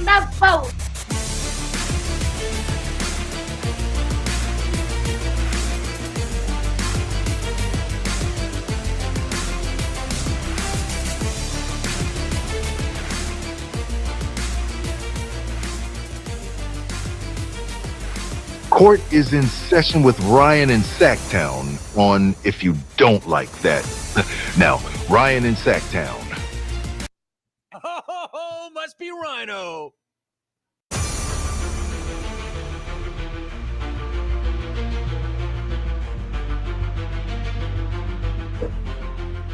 the boat. Court is in session with Ryan in Sacktown on If You Don't Like That. Now, Ryan in Sacktown. Oh, must be Rhino.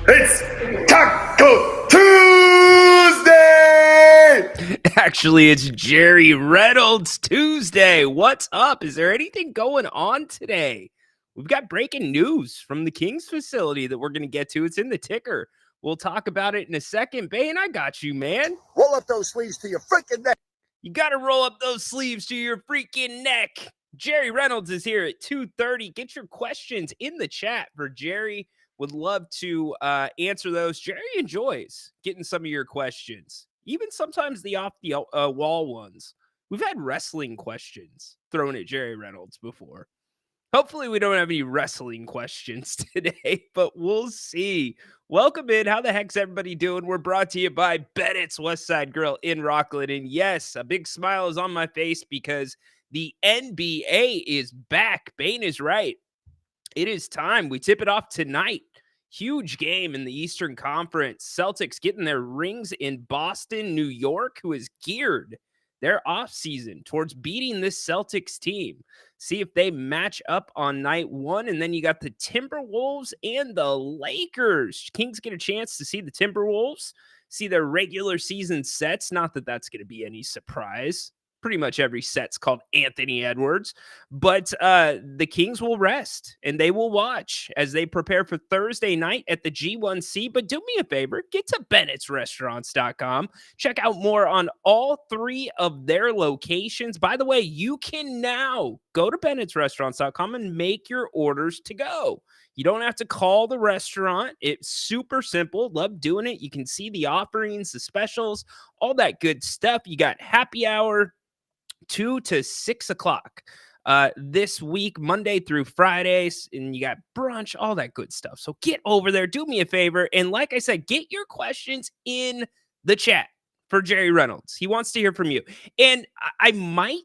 It's Taco Tuesday! Actually, it's Jerry Reynolds Tuesday. What's up? Is there anything going on today? We've got breaking news from the Kings facility that we're going to get to. It's in the ticker. We'll talk about it in a second. Bane, I got you, man. Roll up those sleeves to your freaking neck. You got to roll up those sleeves to your freaking neck. Jerry Reynolds is here at 2:30. Get your questions in the chat for Jerry. Would love to answer those. Jerry enjoys getting some of your questions, even sometimes the off-the-wall ones. We've had wrestling questions thrown at Jerry Reynolds before. Hopefully we don't have any wrestling questions today, but we'll see. Welcome in. How the heck's everybody doing? We're brought to you by Bennett's West Side Grill in Rockland. And yes, a big smile is on my face because the NBA is back. Bane is right. It is time. We tip it off tonight. Huge game in the Eastern Conference. Celtics getting their rings in Boston, New York, who is geared their offseason towards beating this Celtics team. See if they match up on night one. And then you got the Timberwolves and the Lakers. Kings get a chance to see the Timberwolves, see their regular season sets. Not that that's going to be any surprise. Pretty much every set's called Anthony Edwards, but the Kings will rest and they will watch as they prepare for Thursday night at the G1C. But do me a favor, get to Bennett'sRestaurants.com. Check out more on all three of their locations. By the way, you can now go to Bennett'sRestaurants.com and make your orders to go. You don't have to call the restaurant. It's super simple. Love doing it. You can see the offerings, the specials, all that good stuff. You got happy hour 2 to 6 o'clock this week, Monday through Fridays, and you got brunch, all that good stuff. So get over there, do me a favor, and like I said, get your questions in the chat for Jerry Reynolds. He wants to hear from you, and I might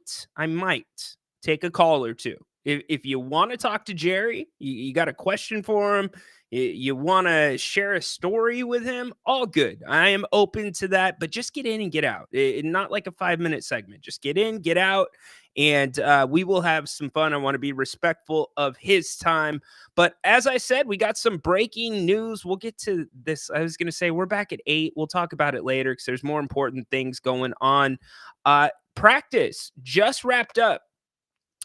take a call or two. If you want to talk to Jerry, you got a question for him, you want to share a story with him, all good. I am open to that, but just get in and get out. Not like a 5-minute segment. Just get in, get out, and we will have some fun. I want to be respectful of his time. But as I said, we got some breaking news. We'll get to this. I was going to say we're back at 8. We'll talk about it later because there's more important things going on. Practice just wrapped up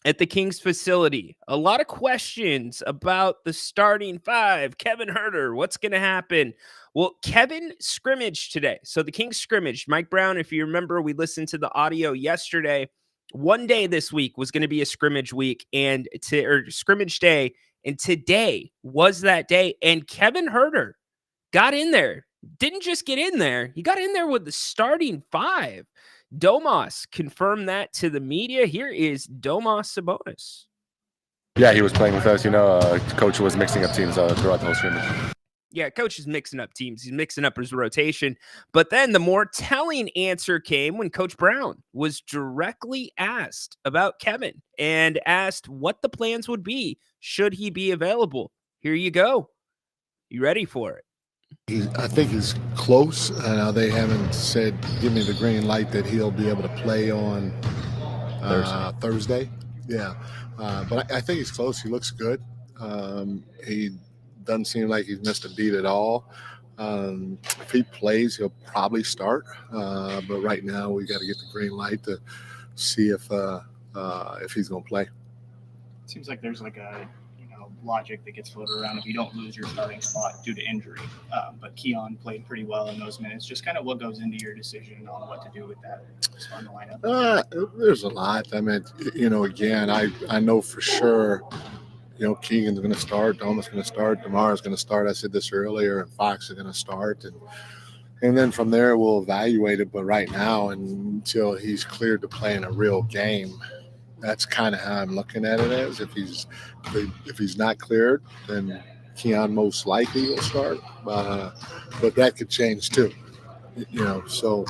at the Kings facility. A lot of questions about the starting five. Kevin Huerter, what's going to happen? Well, Kevin scrimmaged today. So the Kings scrimmaged. Mike Brown, if you remember, we listened to the audio yesterday. One day this week was going to be a scrimmage week or scrimmage day. And today was that day. And Kevin Huerter got in there. Didn't just get in there. He got in there with the starting five. Domas confirmed that to the media. Here is Domas Sabonis. Yeah, he was playing with us. Coach was mixing up teams throughout the whole scrimmage. Yeah, coach is mixing up teams. He's mixing up his rotation. But then the more telling answer came when Coach Brown was directly asked about Kevin and asked what the plans would be should he be available. Here you go. You ready for it? I think he's close. They haven't said, give me the green light that he'll be able to play on Thursday. Yeah. But I think he's close. He looks good. He doesn't seem like he's missed a beat at all. If he plays, he'll probably start. But right now we got to get the green light to see if he's going to play. It seems like there's like a logic that gets floated around if you don't lose your starting spot due to injury. But Keon played pretty well in those minutes. Just kind of what goes into your decision on what to do with that starting lineup? There's a lot. I mean, again, I know for sure, Keegan's going to start, Doma's going to start, DeMar's going to start. I said this earlier, and Fox is going to start. And then from there, we'll evaluate it. But right now, until he's cleared to play in a real game, that's kind of how I'm looking at it as. If he's not cleared, then Keon most likely will start. But that could change too. So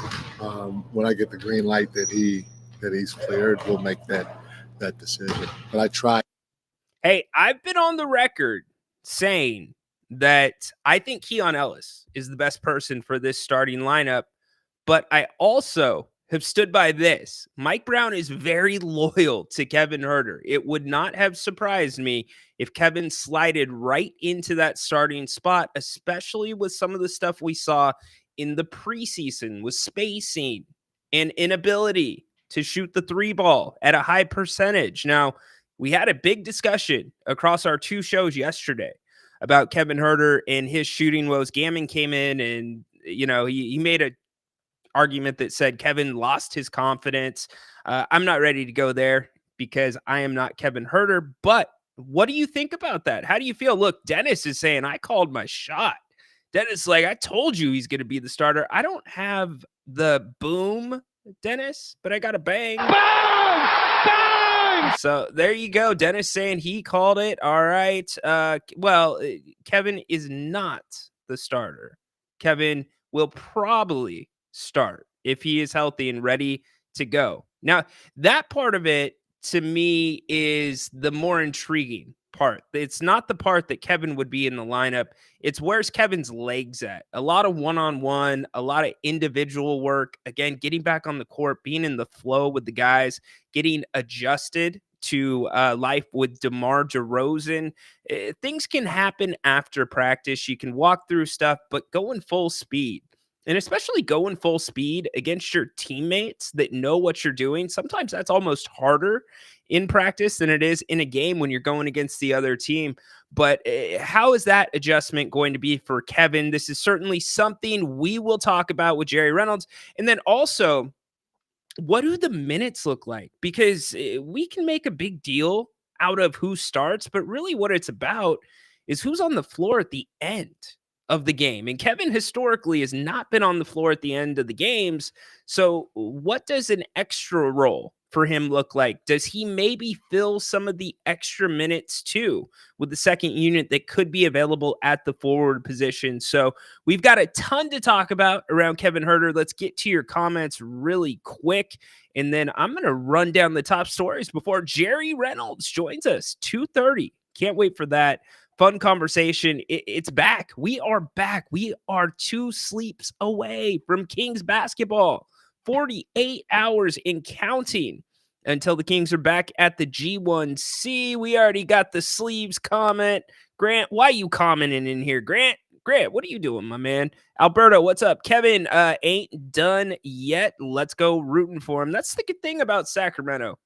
when I get the green light that he's cleared, we'll make that decision. But I try. Hey, I've been on the record saying that I think Keon Ellis is the best person for this starting lineup, but I also have stood by this. Mike Brown is very loyal to Kevin Huerter. It would not have surprised me if Kevin slided right into that starting spot, especially with some of the stuff we saw in the preseason with spacing and inability to shoot the three ball at a high percentage. Now, we had a big discussion across our two shows yesterday about Kevin Huerter and his shooting woes. Gammon came in and, he made a argument that said Kevin lost his confidence. I'm not ready to go there because I am not Kevin Huerter. But what do you think about that? How do you feel? Look, Dennis is saying I called my shot. Dennis, I told you he's going to be the starter. I don't have the boom, Dennis, but I got a bang. Bang! So there you go. Dennis saying he called it. All right. Kevin is not the starter. Kevin will probably start if he is healthy and ready to go. Now, that part of it to me is the more intriguing part. It's not the part that Kevin would be in the lineup. It's where's Kevin's legs at? A lot of one-on-one, a lot of individual work. Again, getting back on the court, being in the flow with the guys, getting adjusted to life with DeMar DeRozan. Things can happen after practice. You can walk through stuff, but going full speed. And especially going full speed against your teammates that know what you're doing. Sometimes that's almost harder in practice than it is in a game when you're going against the other team. But how is that adjustment going to be for Kevin? This is certainly something we will talk about with Jerry Reynolds. And then also, what do the minutes look like? Because we can make a big deal out of who starts, but really what it's about is who's on the floor at the end of the game. And Kevin historically has not been on the floor at the end of the games. So what does an extra role for him look like? Does he maybe fill some of the extra minutes too with the second unit that could be available at the forward position? So we've got a ton to talk about around Kevin Huerter. Let's get to your comments really quick. And then I'm going to run down the top stories before Jerry Reynolds joins us, 2:30. Can't wait for that. Fun conversation. It's back. We are back. We are 2 sleeps away from Kings basketball. 48 hours in counting until the Kings are back at the G1C. We already got the sleeves comment. Grant, why you commenting in here? Grant, what are you doing, my man? Alberto, what's up? Kevin ain't done yet. Let's go rooting for him. That's the good thing about Sacramento.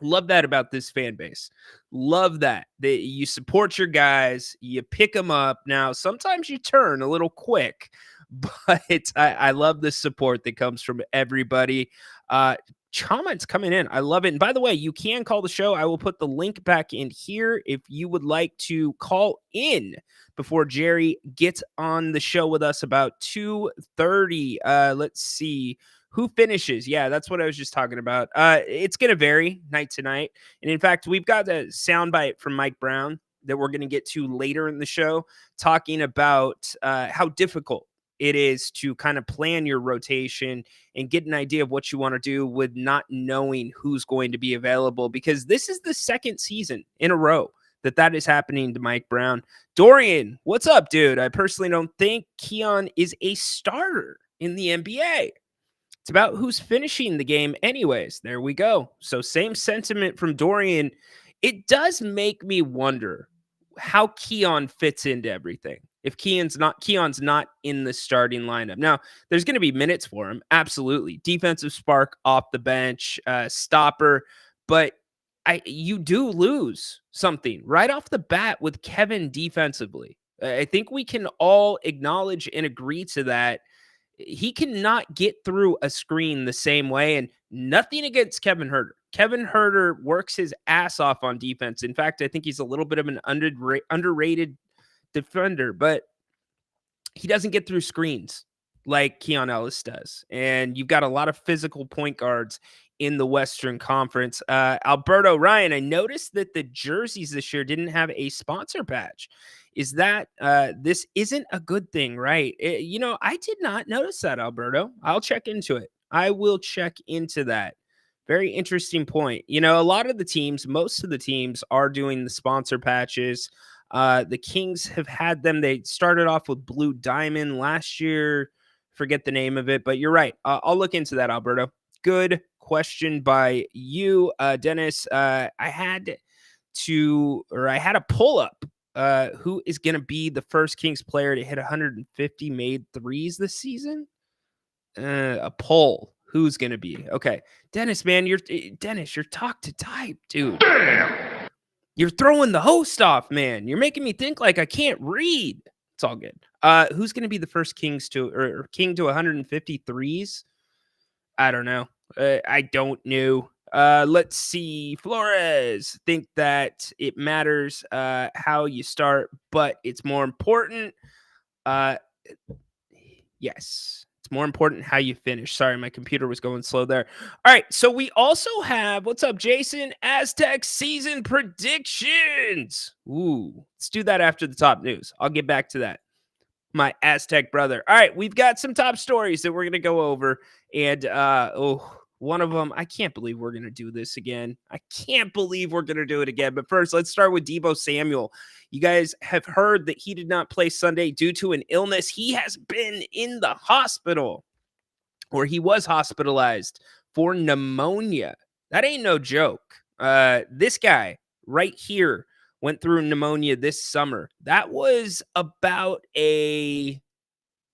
Love that about this fan base. Love that you support your guys, you pick them up. Now, sometimes you turn a little quick, but I love the support that comes from everybody. Comments coming in. I love it. And by the way, you can call the show. I will put the link back in here if you would like to call in before Jerry gets on the show with us about 2:30. Let's see. Who finishes? Yeah, that's what I was just talking about. It's going to vary night to night. And in fact, we've got a soundbite from Mike Brown that we're going to get to later in the show, talking about how difficult it is to kind of plan your rotation and get an idea of what you want to do with not knowing who's going to be available, because this is the second season in a row that is happening to Mike Brown. Dorian, what's up, dude? I personally don't think Keon is a starter in the NBA. It's about who's finishing the game anyways. There we go. So same sentiment from Dorian. It does make me wonder how Keon fits into everything. If Keon's not in the starting lineup. Now, there's going to be minutes for him. Absolutely. Defensive spark off the bench, stopper. But you do lose something right off the bat with Kevin defensively. I think we can all acknowledge and agree to that. He cannot get through a screen the same way, and nothing against Kevin Huerter. Kevin Huerter works his ass off on defense. In fact, I think he's a little bit of an underrated defender, but he doesn't get through screens like Keon Ellis does. And you've got a lot of physical point guards in the Western Conference. Alberto, Ryan, I noticed that the jerseys this year didn't have a sponsor badge. Is that this isn't a good thing, right? I did not notice that, Alberto. I'll check into it. I will check into that. Very interesting point. A lot of the teams, most of the teams are doing the sponsor patches. The Kings have had them. They started off with Blue Diamond last year. Forget the name of it, but you're right. I'll look into that, Alberto. Good question by you, Dennis. I had a pull up. Who is going to be the first Kings player to hit 150 made threes this season? A poll. Who's going to be? Okay. Dennis, man, you're talk to type, dude. Damn! You're throwing the host off, man. You're making me think like I can't read. It's all good. Who's going to be the first king to 150 threes? I don't know. I don't know. Let's see. Flores think that it matters how you start, but it's more important. Yes, it's more important how you finish. Sorry, my computer was going slow there. All right, so we also have, what's up, Jason? Aztec season predictions. Ooh, let's do that after the top news. I'll get back to that. My Aztec brother. All right, we've got some top stories that we're going to go over. And, one of them, I can't believe we're going to do this again. I can't believe we're going to do it again. But first, let's start with Deebo Samuel. You guys have heard that he did not play Sunday due to an illness. He has been in the hospital, or he was hospitalized for pneumonia. That ain't no joke. This guy right here went through pneumonia this summer. That was about a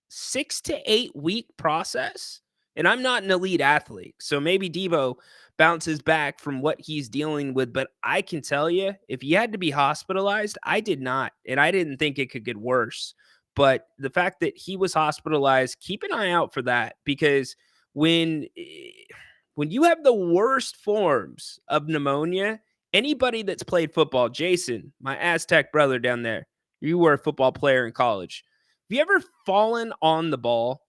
6 to 8 week process. And I'm not an elite athlete, so maybe Deebo bounces back from what he's dealing with. But I can tell you, if he had to be hospitalized, I did not. And I didn't think it could get worse. But the fact that he was hospitalized, keep an eye out for that. Because when you have the worst forms of pneumonia, anybody that's played football, Jason, my Aztec brother down there, you were a football player in college. Have you ever fallen on the ball?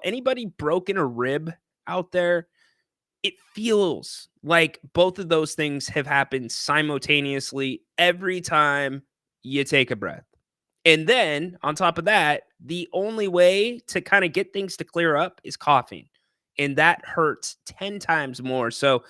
Anybody broken a rib out there? It feels like both of those things have happened simultaneously every time you take a breath. And then on top of that, the only way to kind of get things to clear up is coughing. And that hurts 10 times more. So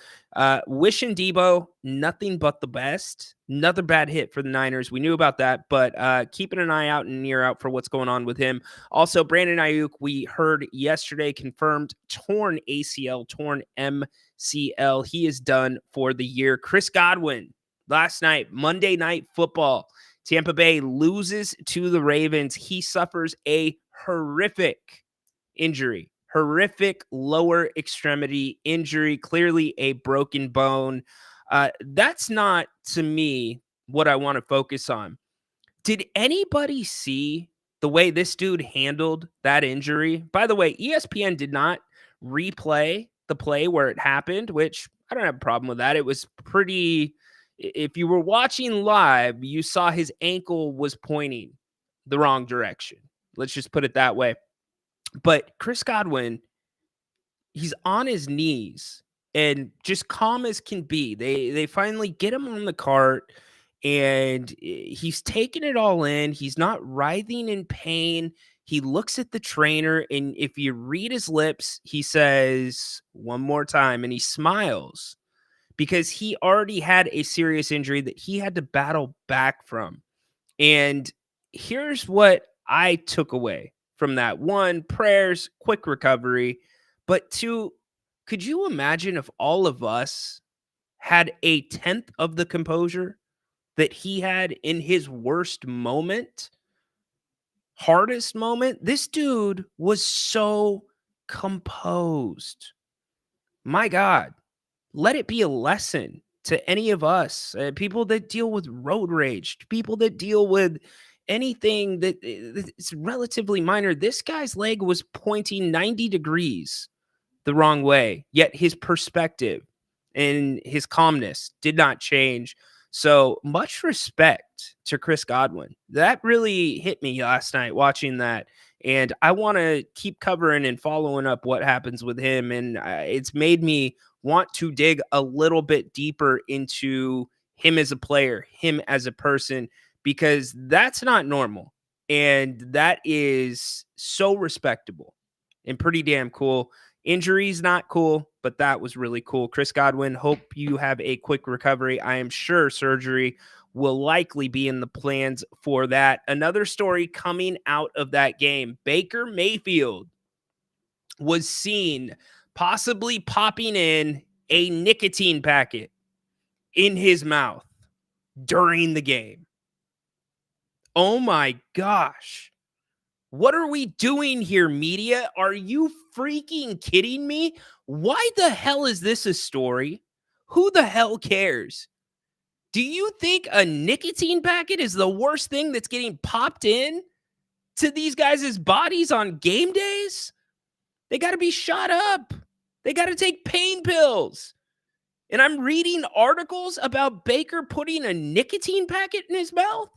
wishing Deebo nothing but the best. Another bad hit for the Niners. We knew about that, but keeping an eye out and ear out for what's going on with him. Also, Brandon Ayuk, we heard yesterday, confirmed torn ACL, torn MCL. He is done for the year. Chris Godwin, last night, Monday Night Football. Tampa Bay loses to the Ravens. He suffers a horrific injury. Horrific lower extremity injury, clearly a broken bone. That's not, to me, what I want to focus on. Did anybody see the way this dude handled that injury? By the way, ESPN did not replay the play where it happened, which I don't have a problem with that. It was pretty... If you were watching live, you saw his ankle was pointing the wrong direction. Let's just put it that way. But Chris Godwin, he's on his knees and just calm as can be. They finally get him on the cart and he's taking it all in. He's not writhing in pain. He looks at the trainer, and if you read his lips, he says one more time, and he smiles because he already had a serious injury that he had to battle back from. And here's what I took away from that. One, prayers, quick recovery. But two, could you imagine if all of us had a tenth of the composure that he had in his worst moment, hardest moment? This dude was so composed. My God, let it be a lesson to any of us, people that deal with road rage, people that deal with anything that is relatively minor. This guy's leg was pointing 90 degrees the wrong way, yet his perspective and his calmness did not change. So much respect to Chris Godwin. That really hit me last night watching that. And I want to keep covering and following up what happens with him. And it's made me want to dig a little bit deeper into him as a player, him as a person, because that's not normal. And that is so respectable and pretty damn cool. Injuries, not cool, but that was really cool. Chris Godwin, hope you have a quick recovery. I am sure surgery will likely be in the plans for that. Another story coming out of that game, Baker Mayfield was seen possibly popping in a nicotine packet in his mouth during the game. Oh my gosh. What are we doing here, media? Are you freaking kidding me? Why the hell is this a story? Who the hell cares? Do you think a nicotine packet is the worst thing that's getting popped in to these guys' bodies on game days? They got to be shot up. They got to take pain pills. And I'm reading articles about Baker putting a nicotine packet in his mouth.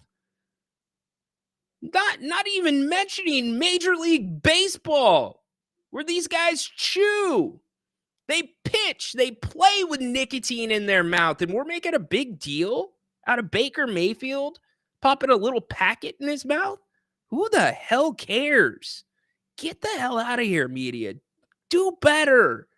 Not even mentioning Major League Baseball, where these guys chew. They pitch, they play with nicotine in their mouth, and we're making a big deal out of Baker Mayfield popping a little packet in his mouth. Who the hell cares? Get the hell out of here, media. Do better.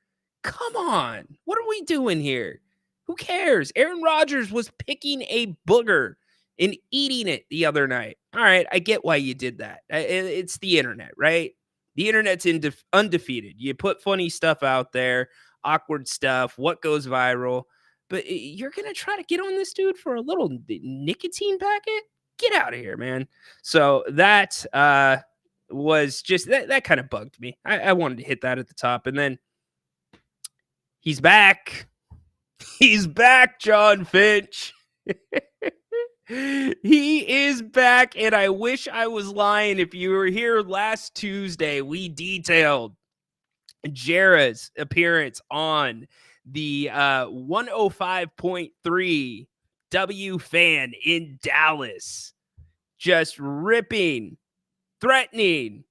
Come on. What are we doing here? Who cares? Aaron Rodgers was picking a booger and eating it the other night. All right, I get why you did that. It's the internet, right? The internet's undefeated. You put funny stuff out there, awkward stuff, what goes viral. But you're going to try to get on this dude for a little nicotine packet? Get out of here, man. So that was just, that kind of bugged me. I wanted to hit that at the top. And then he's back. He's back, John Finch. He is back, and I wish I was lying. If you were here last Tuesday, we detailed Jera's appearance on the 105.3 W fan in Dallas. Just ripping, threatening,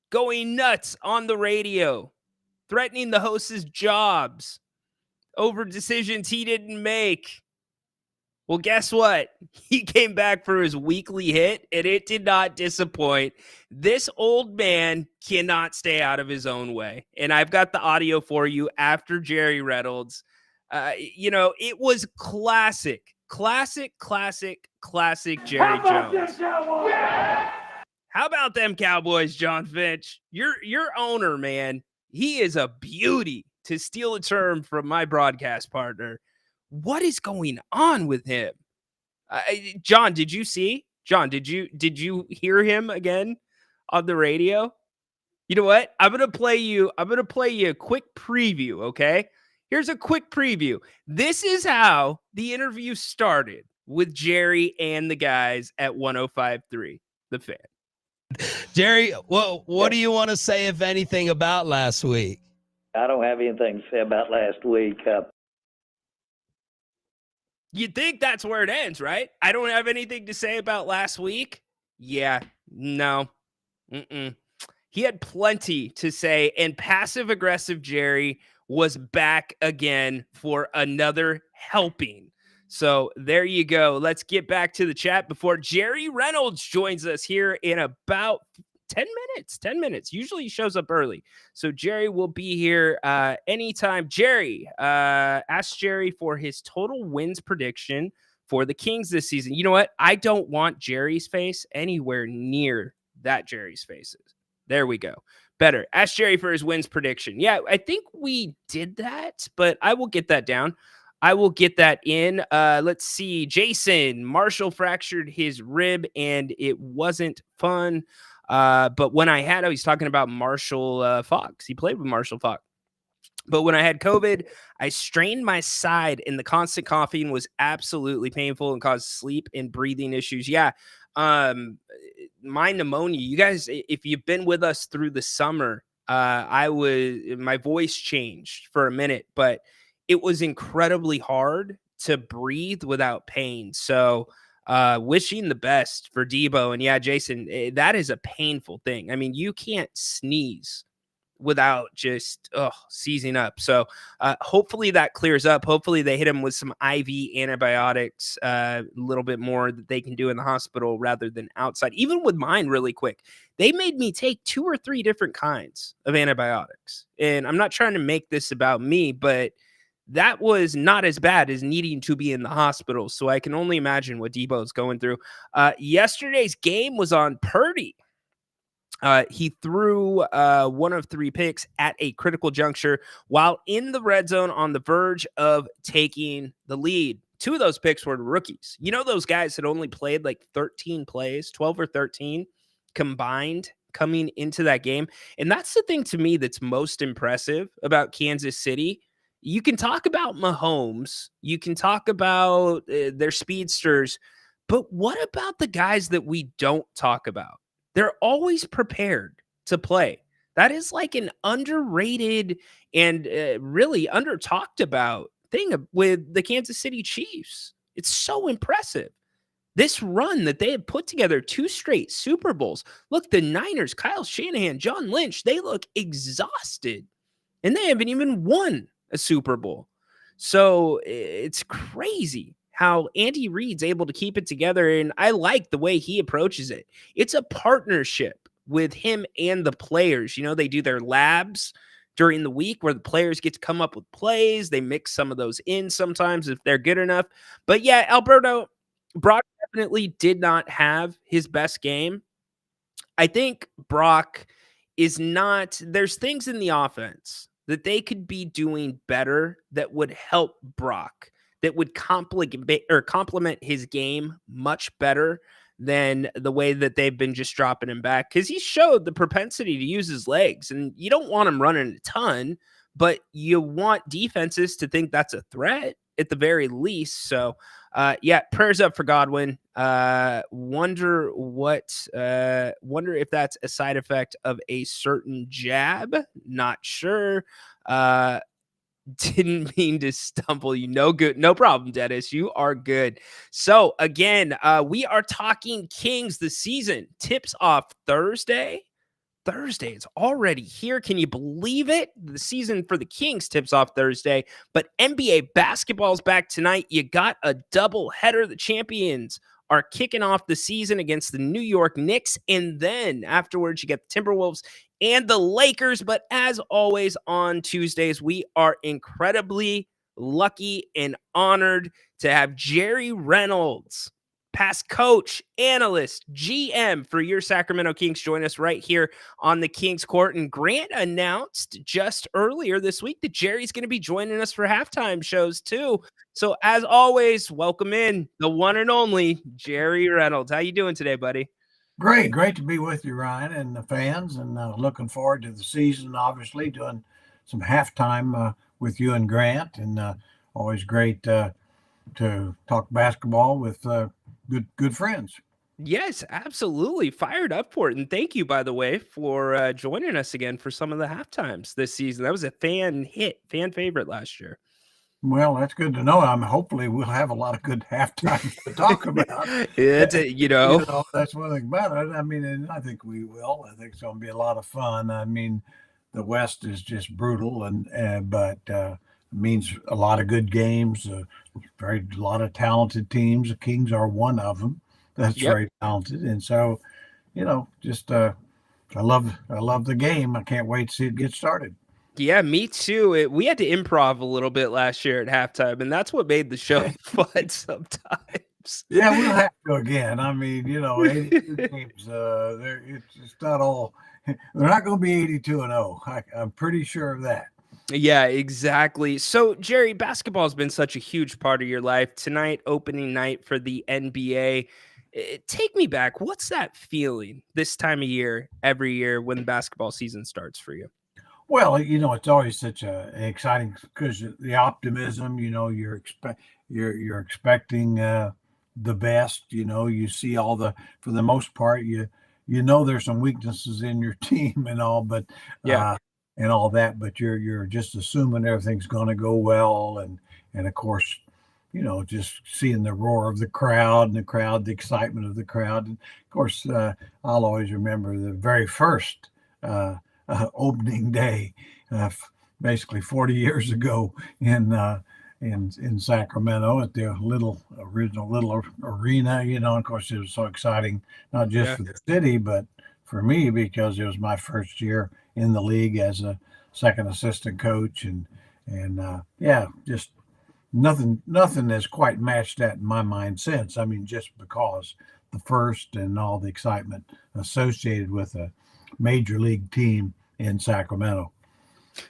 going nuts on the radio, threatening the host's jobs over decisions he didn't make. Well, guess what? He came back for his weekly hit, and it did not disappoint. This old man cannot stay out of his own way. And I've got the audio for you after Jerry Reynolds. It was classic Jerry Jones. How about them Cowboys, John Finch? Your owner, man, he is a beauty, to steal a term from my broadcast partner. What is going on with him? John, did you see? John, did you hear him again on the radio? You know what? I'm gonna play you a quick preview, okay? Here's a quick preview. This is how the interview started with Jerry and the guys at 105.3 The Fan. Jerry, what do you want to say, if anything, about last week? I don't have anything to say about last week. You'd think that's where it ends, right? I don't have anything to say about last week. Yeah, no. He had plenty to say, and passive-aggressive Jerry was back again for another helping. So there you go. Let's get back to the chat before Jerry Reynolds joins us here in about 10 minutes. 10 minutes. Usually he shows up early. So Jerry will be here anytime. Jerry, ask Jerry for his total wins prediction for the Kings this season. You know what? I don't want Jerry's face anywhere near that Jerry's face is. There we go. Better. Ask Jerry for his wins prediction. Yeah, I think we did that, but I will get that down. I will get that in. Let's see. Jason, Marshall fractured his rib and it wasn't fun. But when I had, I was talking about Marshall Fox. He played with Marshall Fox. But when I had COVID, I strained my side and the constant coughing was absolutely painful and caused sleep and breathing issues. Yeah. My pneumonia, you guys, if you've been with us through the summer, my voice changed for a minute, but it was incredibly hard to breathe without pain. So Wishing the best for Debo. And yeah, Jason, that is a painful thing. I mean, you can't sneeze without just seizing up. So hopefully that clears up. Hopefully they hit him with some IV antibiotics, a little bit more that they can do in the hospital rather than outside. Even with mine, really quick, they made me take 2 or 3 different kinds of antibiotics. And I'm not trying to make this about me, but that was not as bad as needing to be in the hospital. So I can only imagine what Debo's going through. Yesterday's game was on Purdy. He threw 1 of 3 picks at a critical juncture while in the red zone on the verge of taking the lead. 2 of those picks were rookies. You know, those guys had only played like 13 plays, 12 or 13 combined coming into that game. And that's the thing to me that's most impressive about Kansas City. You can talk about Mahomes, you can talk about their speedsters, but what about the guys that we don't talk about? They're always prepared to play. That is like an underrated and really under talked about thing with the Kansas City Chiefs. It's so impressive. This run that they have put together 2 straight Super Bowls. Look, the Niners, Kyle Shanahan, John Lynch, they look exhausted and they haven't even won a Super Bowl. So it's crazy how Andy Reid's able to keep it together. And I like the way he approaches it. It's a partnership with him and the players. You know, they do their labs during the week where the players get to come up with plays. They mix some of those in sometimes if they're good enough. But yeah, Alberto, Brock definitely did not have his best game. I think Brock is not, there's things in the offense that they could be doing better that would help Brock, that would complement his game much better than the way that they've been just dropping him back. Because he showed the propensity to use his legs, and you don't want him running a ton, but you want defenses to think that's a threat at the very least. So, yeah, prayers up for Godwin. Wonder if that's a side effect of a certain jab. Not sure. Didn't mean to stumble you. No good. No problem, Dennis. You are good. So again, we are talking Kings. The season tips off Thursday. It's already here. Can you believe it? The season for the Kings tips off Thursday, but NBA basketball's back tonight. You got a double header. The champions are kicking off the season against the New York Knicks, and then afterwards you get the Timberwolves and the Lakers. But as always on Tuesdays, we are incredibly lucky and honored to have Jerry Reynolds, past coach, analyst, GM for your Sacramento Kings, join us right here on the Kings Court. And Grant announced just earlier this week that Jerry's going to be joining us for halftime shows too. So as always, welcome in the one and only Jerry Reynolds. How you doing today, buddy? Great to be with you, Ryan, and the fans, and looking forward to the season. Obviously, doing some halftime with you and Grant, and always great to talk basketball with good friends. Yes, absolutely. Fired up for it. And thank you, by the way, for joining us again for some of the halftimes this season. That was a fan favorite last year. Well, that's good to know. Hopefully we'll have a lot of good halftimes to talk about. You know, that's one thing about it. I mean, and I think we will. I think it's going to be a lot of fun. I mean, the West is just brutal, but it means a lot of good games, a lot of talented teams. The Kings are one of them. That's very talented, and so, just I love the game. I can't wait to see it get started. Yeah, me too. We had to improv a little bit last year at halftime, and that's what made the show fun sometimes. Yeah, we'll have to again. I mean, 82 games. It's not all. They're not going to be 82-0. I'm pretty sure of that. Yeah, exactly. So, Jerry, basketball has been such a huge part of your life. Tonight, opening night for the NBA. Take me back. What's that feeling this time of year, every year when the basketball season starts for you? Well, it's always such an exciting because the optimism. You're expecting the best. You see for the most part, there's some weaknesses in your team and all, but and all that, but you're just assuming everything's going to go well, and of course, just seeing the roar of the crowd and the excitement of the crowd. And of course, I'll always remember the very first opening day, basically 40 years ago in Sacramento at the original little arena. Of course, it was so exciting, not just for the city, but for me, because it was my first year in the league as a second assistant coach, and just nothing has quite matched that in my mind since. I mean, just because the first and all the excitement associated with a major league team in Sacramento.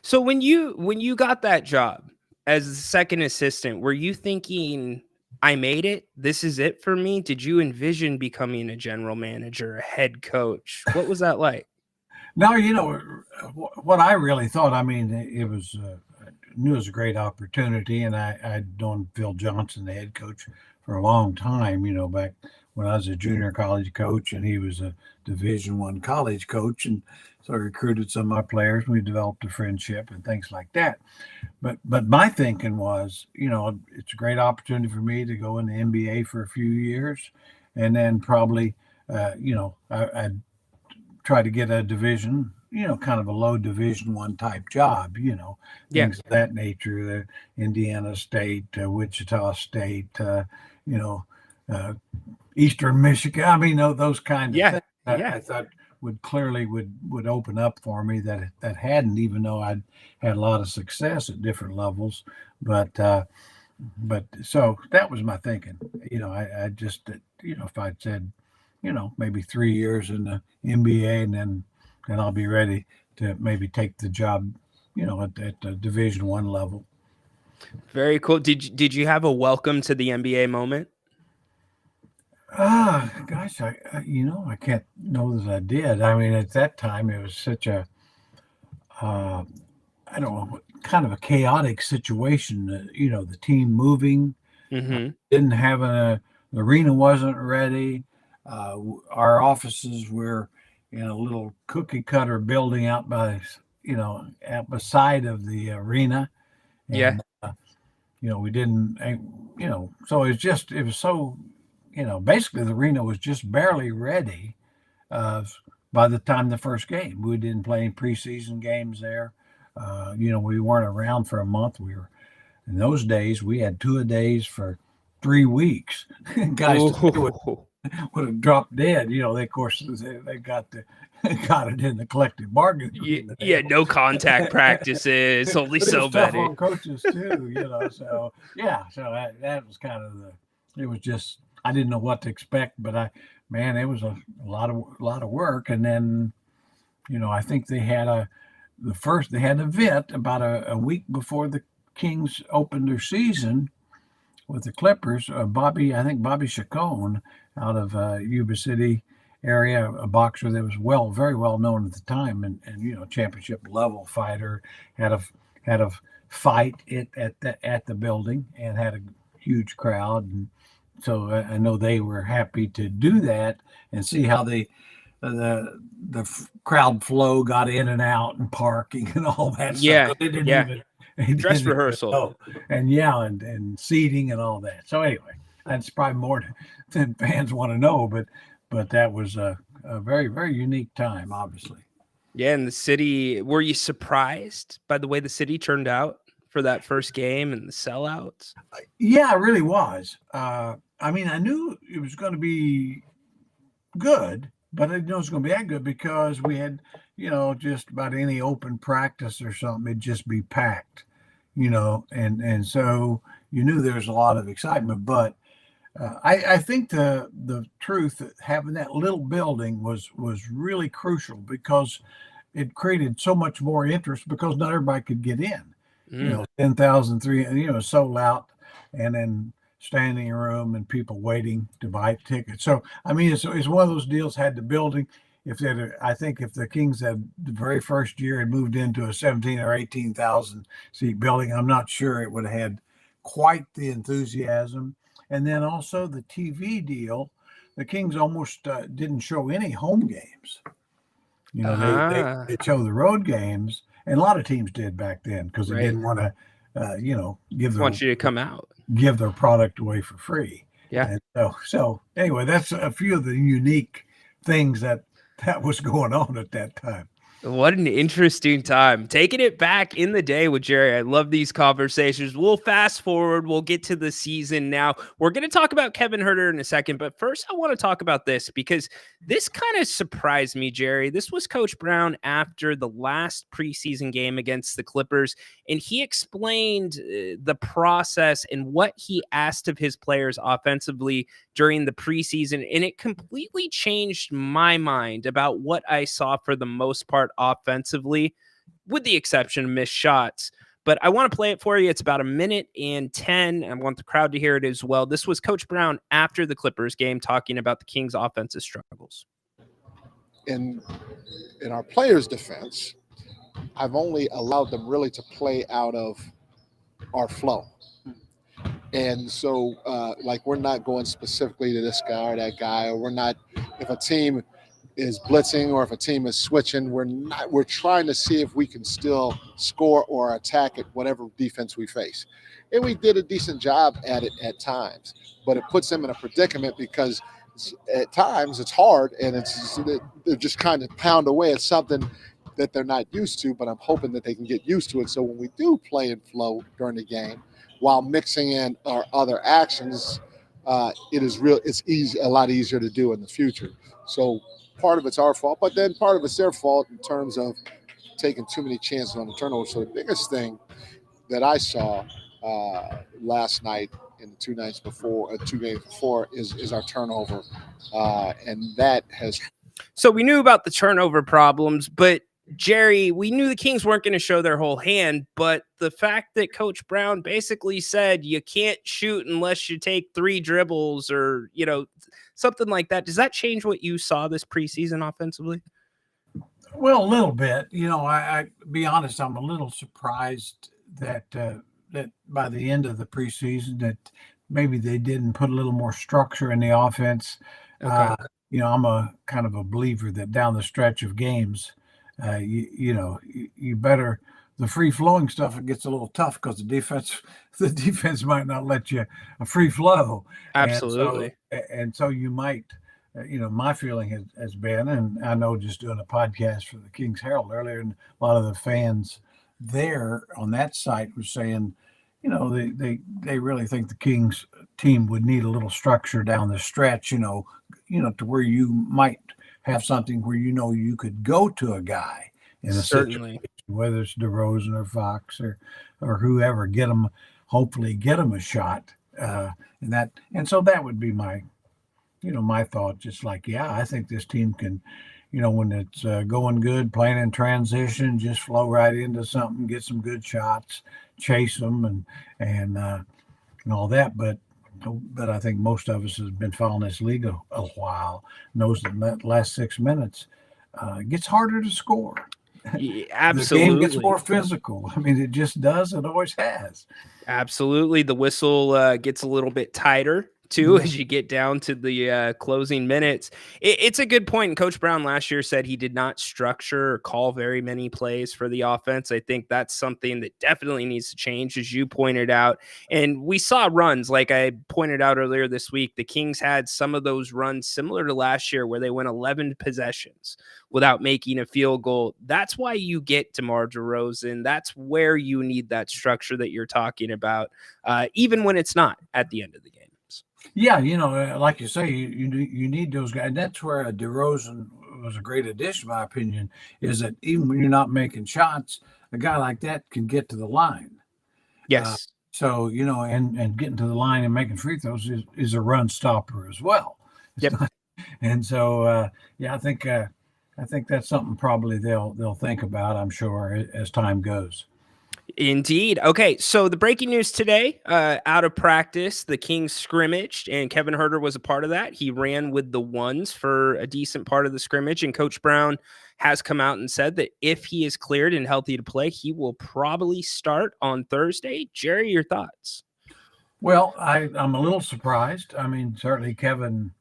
So when you got that job as a second assistant, were you thinking, I made it, this is it for me? Did you envision becoming a general manager, a head coach? What was that like? Now, what I really thought, I mean, it was, I knew it was a great opportunity, and I'd known Phil Johnson, the head coach, for a long time, back when I was a junior college coach, and he was a Division I college coach. And so I recruited some of my players, and we developed a friendship and things like that. But my thinking was, it's a great opportunity for me to go in the NBA for a few years, and then probably, I'd try to get a division, kind of a low Division I type job, things of that nature, Indiana State, Wichita State, Eastern Michigan. I mean, those kind of things I thought would open up for me that hadn't, even though I'd had a lot of success at different levels. But so that was my thinking. I just, if I'd said, maybe 3 years in the NBA, and then I'll be ready to maybe take the job, at the Division I level. Very cool. Did you have a welcome to the NBA moment? Gosh, I can't know that I did. I mean, at that time, it was such a, I don't know, kind of a chaotic situation. The team moving, didn't have the arena wasn't ready. Our offices were in a little cookie cutter building out by, out beside of the arena. And, we didn't, so it was so, basically the arena was just barely ready by the time the first game. We didn't play any preseason games there. We weren't around for a month. In those days, we had 2-a-days for 3 weeks. Guys would have dropped dead. They, of course, they got it in the collective bargaining agreement. No contact practices, only so many. On coaches too, So so that was kind of it was just, I didn't know what to expect, but it was a lot of work. And then, I think they had an event about a week before the Kings opened their season with the Clippers. Bobby Chacon out of Yuba City area, a boxer that was very well known at the time, and championship level fighter, had a fight at the building and had a huge crowd. And so I know they were happy to do that and see how the crowd flow got in and out and parking and all that stuff. They didn't even dress rehearsal and seating and all that. So anyway, that's probably more than fans want to know, but that was a very, very unique time, obviously. Yeah, in the city, were you surprised by the way the city turned out for that first game and the sellouts? Yeah, I really was. I mean, I knew it was going to be good, but I didn't know it was going to be that good because we had, just about any open practice or something, it'd just be packed, and so you knew there was a lot of excitement. But I think the truth that having that little building was really crucial because it created so much more interest because not everybody could get in. 10,003, sold out, and then standing room and people waiting to buy tickets. So, I mean, it's one of those deals. Had the building, I think if the Kings had the very first year had moved into a 17 or 18,000 seat building, I'm not sure it would have had quite the enthusiasm. And then also the TV deal, the Kings almost didn't show any home games. They show the road games, and a lot of teams did back then because they didn't want to Want you to come out. give their product away for free. Yeah. And so anyway, that's a few of the unique things that was going on at that time. What an interesting time. Taking it back in the day with Jerry. I love these conversations. We'll fast forward. We'll get to the season now. We're going to talk about Kevin Huerter in a second, but first I want to talk about this because this kind of surprised me, Jerry. This was Coach Brown after the last preseason game against the Clippers, and he explained the process and what he asked of his players offensively during the preseason, and it completely changed my mind about what I saw for the most part offensively, with the exception of missed shots. But I want to play it for you. It's about 1:10. I want the crowd to hear it as well. This was Coach Brown after the Clippers game talking about the Kings' offensive struggles. In our players' defense, I've only allowed them really to play out of our flow. And so, like, we're not going specifically to this guy or that guy, or we're not, if a team is blitzing or if a team is switching, we're trying to see if we can still score or attack at whatever defense we face. And we did a decent job at it at times, but it puts them in a predicament because at times it's hard and they're just trying to pound away at something that they're not used to, but I'm hoping that they can get used to it. So when we do play in flow during the game, while mixing in our other actions, it's a lot easier to do in the future. So part of it's our fault, but then part of it's their fault in terms of taking too many chances on the turnover. So the biggest thing that I saw last night in the 2 games before is our turnover, and that has. So we knew about the turnover problems, but Jerry, we knew the Kings weren't going to show their whole hand, but the fact that Coach Brown basically said you can't shoot unless you take 3 dribbles or, something like that, does that change what you saw this preseason offensively? Well, a little bit. I be honest, I'm a little surprised that that by the end of the preseason that maybe they didn't put a little more structure in the offense. Okay. I'm a kind of a believer that down the stretch of games, you better, the free flowing stuff, it gets a little tough because the defense might not let you a free flow. Absolutely. And so you might, my feeling has been, and I know just doing a podcast for the Kings Herald earlier, and a lot of the fans there on that site were saying, they really think the Kings team would need a little structure down the stretch, to where you might have something where you could go to a guy in a Certainly. situation, whether it's DeRozan or Fox or whoever, hopefully get them a shot. And so that would be my thought. Just like, I think this team can, when it's going good, playing in transition, just flow right into something, get some good shots, chase them, and all that. But I think most of us has been following this league a while, knows that last 6 minutes it gets harder to score. Yeah, absolutely. The game gets more physical. I mean, it just does. It always has. Absolutely. The whistle gets a little bit tighter too as you get down to the closing minutes. It's a good point. And Coach Brown last year said he did not structure or call very many plays for the offense. I think that's something that definitely needs to change, as you pointed out. And we saw runs, like I pointed out earlier this week. The Kings had some of those runs similar to last year where they went 11 possessions without making a field goal. That's why you get DeMar DeRozan. That's where you need that structure that you're talking about, even when it's not at the end of the game. Yeah, like you say, you need those guys. And that's where DeRozan was a great addition, in my opinion, is that even when you're not making shots, a guy like that can get to the line. Yes. So, and getting to the line and making free throws is a run stopper as well. And so, I think that's something probably they'll think about, I'm sure, as time goes. Indeed. Okay, so the breaking news today, out of practice, the Kings scrimmaged, and Kevin Huerter was a part of that. He ran with the ones for a decent part of the scrimmage, and Coach Brown has come out and said that if he is cleared and healthy to play, he will probably start on Thursday. Jerry, your thoughts? Well, I'm a little surprised. I mean, certainly Kevin,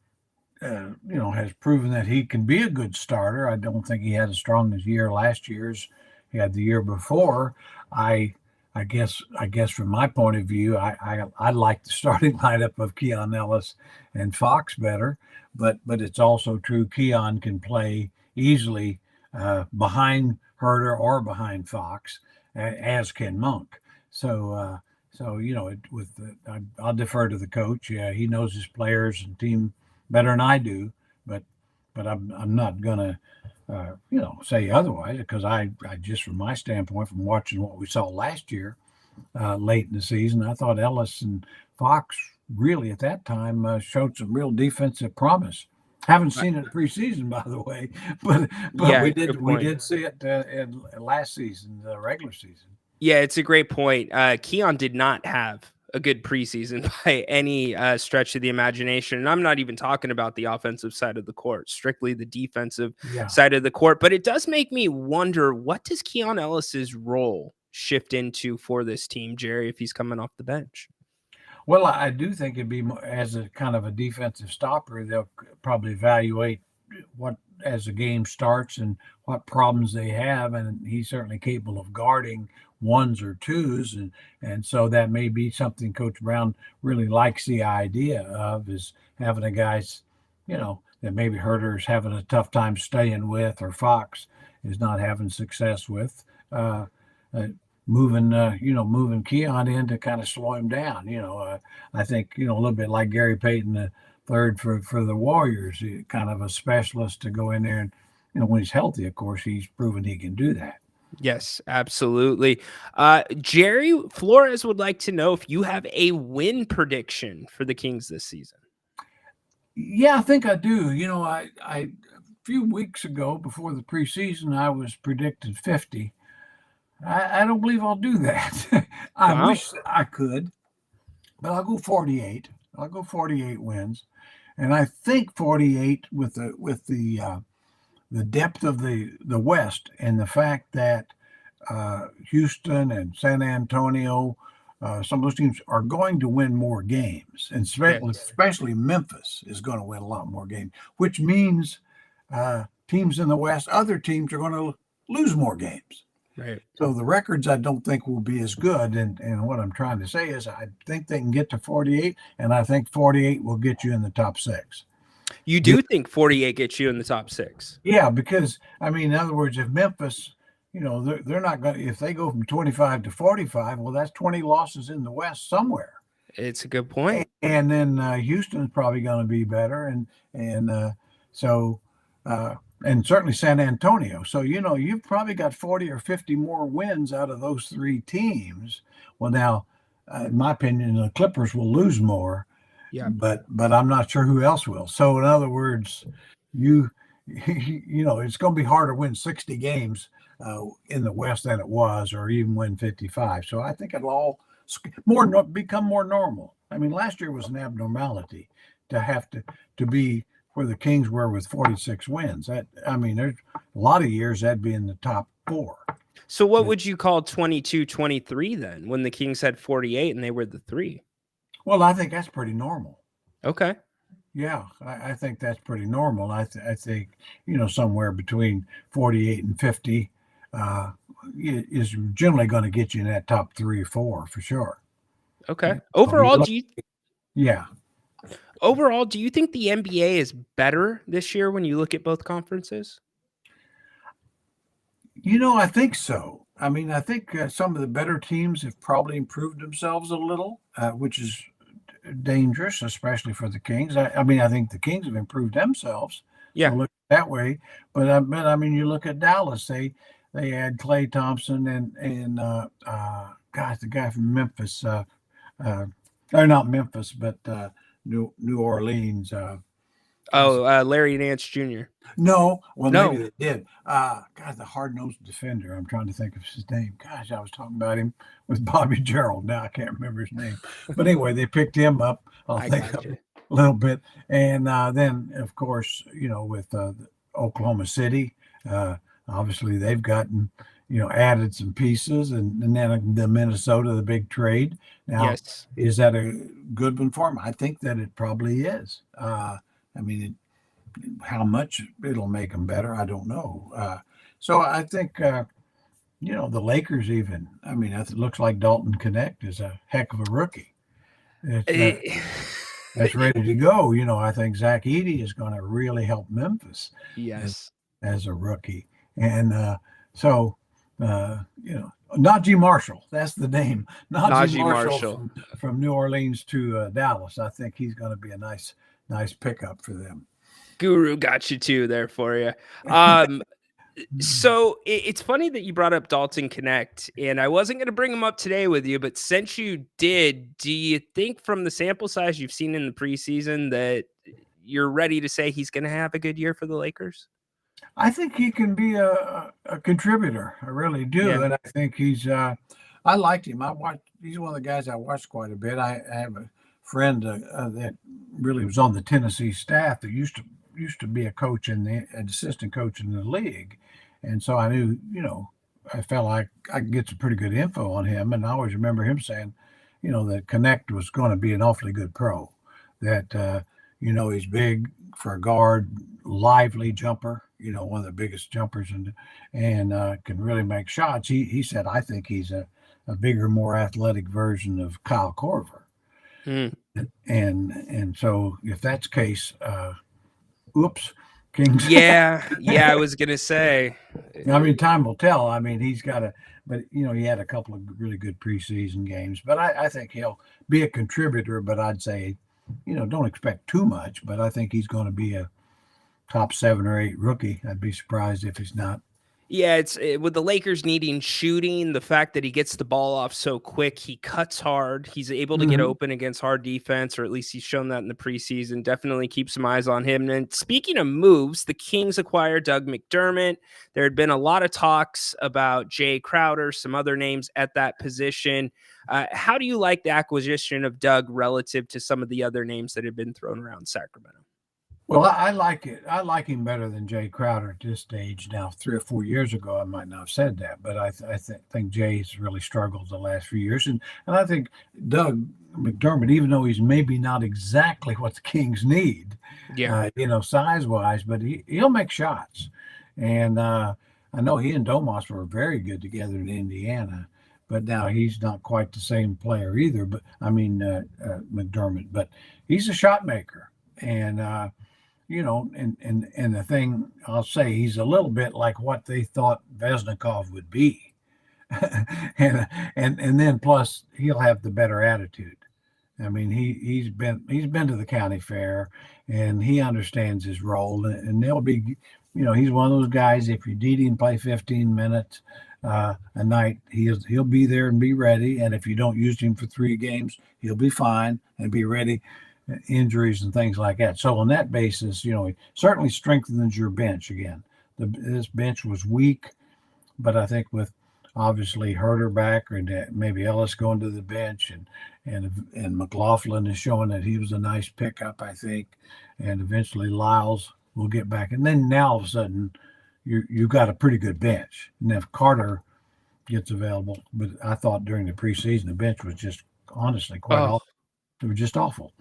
has proven that he can be a good starter. I don't think he had as strong as year last year's he had the year before. I I guess from my point of view, I like the starting lineup of Keon Ellis and Fox better, but it's also true Keon can play easily behind Herder or behind Fox, as can Monk. So I'll defer to the coach. Yeah, he knows his players and team better than I do, but I'm not gonna say otherwise, because I just from my standpoint, from watching what we saw last year, late in the season, I thought Ellis and Fox really at that time showed some real defensive promise. Haven't seen it preseason, by the way, but Yeah, we good did point. see it in last season, the regular season. Yeah, it's a great point. Keon did not have a good preseason by any stretch of the imagination. And I'm not even talking about the offensive side of the court, strictly the defensive Yeah. side of the court. But it does make me wonder, what does Keon Ellis's role shift into for this team, Jerry, if he's coming off the bench? Well, I do think it'd be as a kind of a defensive stopper. They'll probably evaluate what as the game starts and what problems they have, and he's certainly capable of guarding ones or twos, and so that may be something Coach Brown really likes the idea of, is having a guys, that maybe Herder's having a tough time staying with, or Fox is not having success with. Moving Keon in to kind of slow him down. I think, a little bit like Gary Payton the third for the Warriors, kind of a specialist to go in there and, when he's healthy, of course, he's proven he can do that. Yes, absolutely. Jerry Flores would like to know if you have a win prediction for the Kings this season. Yeah, I think I do. I a few weeks ago before the preseason, I was predicted 50. I don't believe I'll do that. I wish I could, but I'll go 48. I'll go 48 wins, and I think 48 with the depth of the West, and the fact that Houston and San Antonio, some of those teams are going to win more games, and especially Memphis is going to win a lot more games, which means teams in the West, other teams are going to lose more games. Right. So the records I don't think will be as good. And what I'm trying to say is I think they can get to 48, and I think 48 will get you in the top 6. You do think 48 gets you in the top 6? Yeah, because, in other words, if Memphis, they're not going to, if they go from 25 to 45, well, that's 20 losses in the West somewhere. It's a good point. And then Houston's probably going to be better. And certainly San Antonio. So, you've probably got 40 or 50 more wins out of those 3 teams. Well, now, in my opinion, the Clippers will lose more. Yeah. But I'm not sure who else will. So, in other words, it's going to be hard to win 60 games in the West than it was, or even win 55. So I think it'll all become more normal. Last year was an abnormality to have to be where the Kings were with 46 wins. There's a lot of years that'd be in the top 4. So what would you call 22-23 then, when the Kings had 48 and they were the 3? Well, I think that's pretty normal. Okay. Yeah, I think that's pretty normal. I think, somewhere between 48 and 50 is generally going to get you in that top 3 or 4 for sure. Okay. Overall, Overall, do you think the NBA is better this year when you look at both conferences? I think so. I think some of the better teams have probably improved themselves a little, which is dangerous, especially for the Kings. I think the Kings have improved themselves. Yeah, so look that way. But you look at Dallas. They had Klay Thompson and the guy from Memphis. Or not Memphis, but New Orleans. Larry Nance Jr. No, maybe they did. The hard-nosed defender. I'm trying to think of his name. Gosh, I was talking about him with Bobby Gerald. Now I can't remember his name. But anyway, they picked him up. I'll think of it a little bit. And then, of course, with Oklahoma City, obviously they've gotten, added some pieces, and then the Minnesota, the big trade. Now, is that a good one for them? I think that it probably is. How much it'll make them better, I don't know. So I think, the Lakers even. I mean, it looks like Dalton Connect is a heck of a rookie. That's ready to go. I think Zach Edey is going to really help Memphis Yes. as a rookie. And so, Najee Marshall, that's the name. Najee Marshall from New Orleans to Dallas. I think he's going to be a nice pickup for them. Guru got you too there for you. So it's funny that you brought up Dalton Connect, and I wasn't going to bring him up today with you, but since you did, do you think from the sample size you've seen in the preseason that you're ready to say he's going to have a good year for the Lakers? I think he can be a contributor. I really do. Yeah. And I think I liked him. He's one of the guys I watched quite a bit. I have a friend that really was on the Tennessee staff that used to be a coach an assistant coach in the league. And so I knew, I felt like I could get some pretty good info on him. And I always remember him saying, that Connect was going to be an awfully good pro, that, he's big for a guard, lively jumper, one of the biggest jumpers and can really make shots. He said, I think he's a bigger, more athletic version of Kyle Korver. And so if that's the case, oops, Kings. Yeah, I was gonna say. I mean, time will tell. I mean, he had a couple of really good preseason games, but I think he'll be a contributor. But I'd say, don't expect too much. But I think he's going to be a top 7 or 8 rookie. I'd be surprised if he's not. Yeah, it's with the Lakers needing shooting, the fact that he gets the ball off so quick, he cuts hard, he's able to get open against hard defense, or at least he's shown that in the preseason. Definitely keep some eyes on him. And speaking of moves, the Kings acquired Doug McDermott. There had been a lot of talks about Jay Crowder, some other names at that position. How do you like the acquisition of Doug relative to some of the other names that have been thrown around Sacramento? Well, I like it. I like him better than Jay Crowder at this stage. Now, 3 or 4 years ago, I might not have said that, but I think Jay's really struggled the last few years. And I think Doug McDermott, even though he's maybe not exactly what the Kings need, size-wise, but he'll make shots. And I know he and Domas were very good together in Indiana, but now he's not quite the same player either. But McDermott, but he's a shot maker. And and the thing I'll say, he's a little bit like what they thought Vesnikov would be. and then plus he'll have the better attitude. I mean, he's been to the county fair and he understands his role, and they'll be, he's one of those guys, if you need him play 15 minutes a night, he'll be there and be ready. And if you don't use him for 3 games, he'll be fine and be ready. Injuries and things like that. So on that basis, it certainly strengthens your bench again. This bench was weak, but I think with obviously Herter back, or maybe Ellis going to the bench, and McLaughlin is showing that he was a nice pickup, I think, and eventually Lyles will get back. And then now all of a sudden you've got a pretty good bench. And if Carter gets available, but I thought during the preseason the bench was just honestly quite awful. It was just awful.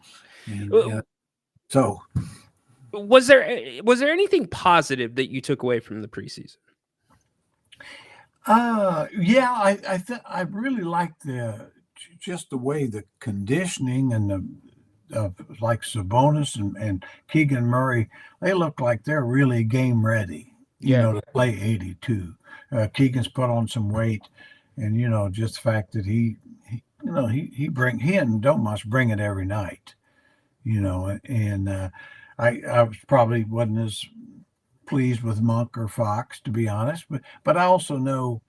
And, so was there anything positive that you took away from the preseason? I really liked just the way the conditioning and like Sabonis and Keegan Murray, they look like they're really game ready, to play 82. Keegan's put on some weight, and just the fact that he and Domas bring it every night. And I probably wasn't as pleased with Monk or Fox, to be honest, but I also know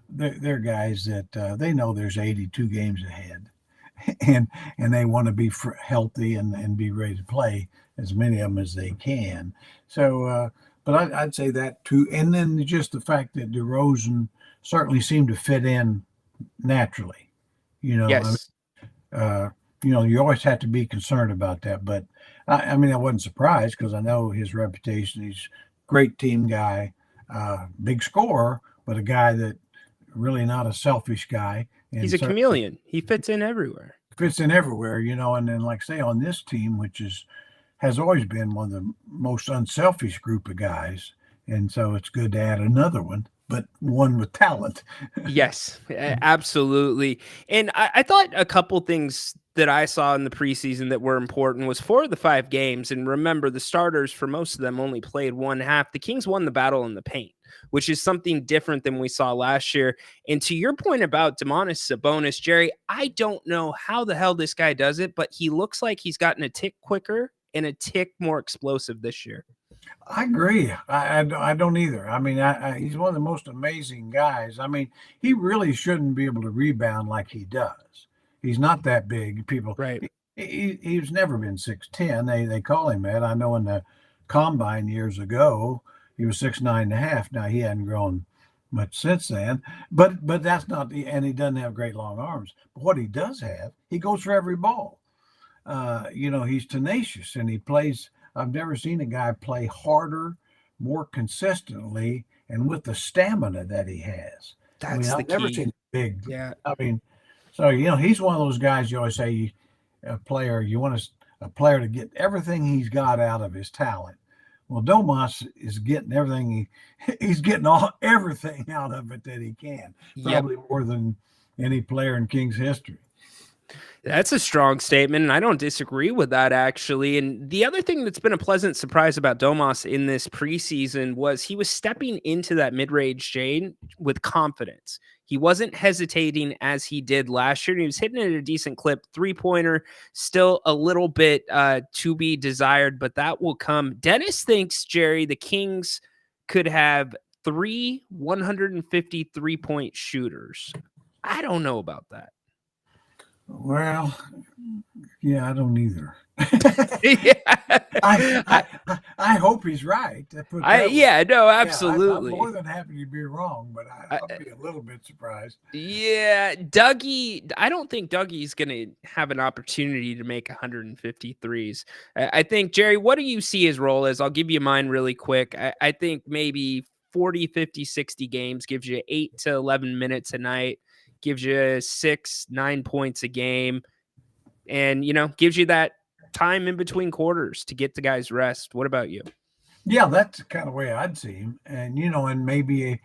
they're guys that they know there's 82 games ahead, and they want to be healthy and be ready to play as many of them as they can. So, but I'd say that too. And then just the fact that DeRozan certainly seemed to fit in naturally. Yes. You always have to be concerned about that. But I wasn't surprised because I know his reputation. He's a great team guy, big scorer, but a guy that really not a selfish guy. And he's a chameleon. He fits in everywhere. And then like say on this team, which has always been one of the most unselfish group of guys. And so it's good to add another one, but one with talent. Yes, absolutely. And I thought a couple things that I saw in the preseason that were important was 4 of the 5 games. And remember, the starters for most of them only played one half. The Kings won the battle in the paint, which is something different than we saw last year. And to your point about Domantas Sabonis, Jerry, I don't know how the hell this guy does it, but he looks like he's gotten a tick quicker and a tick more explosive this year. I agree. I don't either. I mean, he's one of the most amazing guys. I mean, he really shouldn't be able to rebound like he does. He's not that big. People, Right. He's never been 6'10". They call him that. I know in the combine years ago, he was 6'9.5". Now he hadn't grown much since then. But that's not the, and he doesn't have great long arms. But what he does have, he goes for every ball. He's tenacious and he plays. I've never seen a guy play harder, more consistently, and with the stamina that he has. That's the I've never key. seen big. Yeah. I mean, so he's one of those guys you always say a player. You want a player to get everything he's got out of his talent. Well, Domas is getting everything he's getting everything out of it that he can. Probably more than any player in Kings history. That's a strong statement, and I don't disagree with that, actually. And the other thing that's been a pleasant surprise about Domas in this preseason was he was stepping into that mid-range game with confidence. He wasn't hesitating as he did last year. He was hitting it at a decent clip. Three-pointer, still a little bit to be desired, but that will come. Dennis thinks, Jerry, the Kings could have 3 153-point shooters. I don't know about that. Well, yeah, I don't either. Yeah. I hope he's right. Absolutely. I'm more than happy to be wrong, but I'll be a little bit surprised. Yeah, Dougie, I don't think Dougie's going to have an opportunity to make 153s. I think, Jerry, what do you see his role as? I'll give you mine really quick. I think maybe 40, 50, 60 games gives you 8 to 11 minutes a night. Gives you 6-9 points a game, and gives you that time in between quarters to get the guys rest. What about you? Yeah, that's the kind of way I'd see him, and and maybe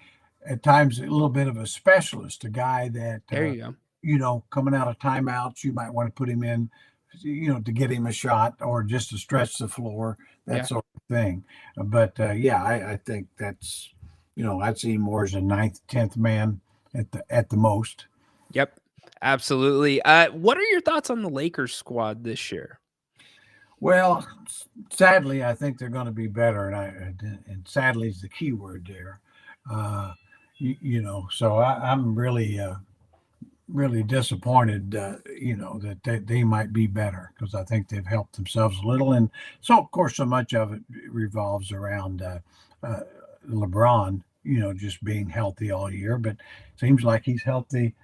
at times a little bit of a specialist, a guy that there you go. Coming out of timeouts, you might want to put him in, to get him a shot or just to stretch the floor, that sort of thing. But I think that's I'd see him more as a 9th, 10th man at the most. Yep, absolutely. What are your thoughts on the Lakers squad this year? Well, sadly, I think they're going to be better, and sadly is the key word there. So I'm really, really disappointed. That they might be better because I think they've helped themselves a little, and so of course, so much of it revolves around LeBron. Just being healthy all year, but seems like he's healthy.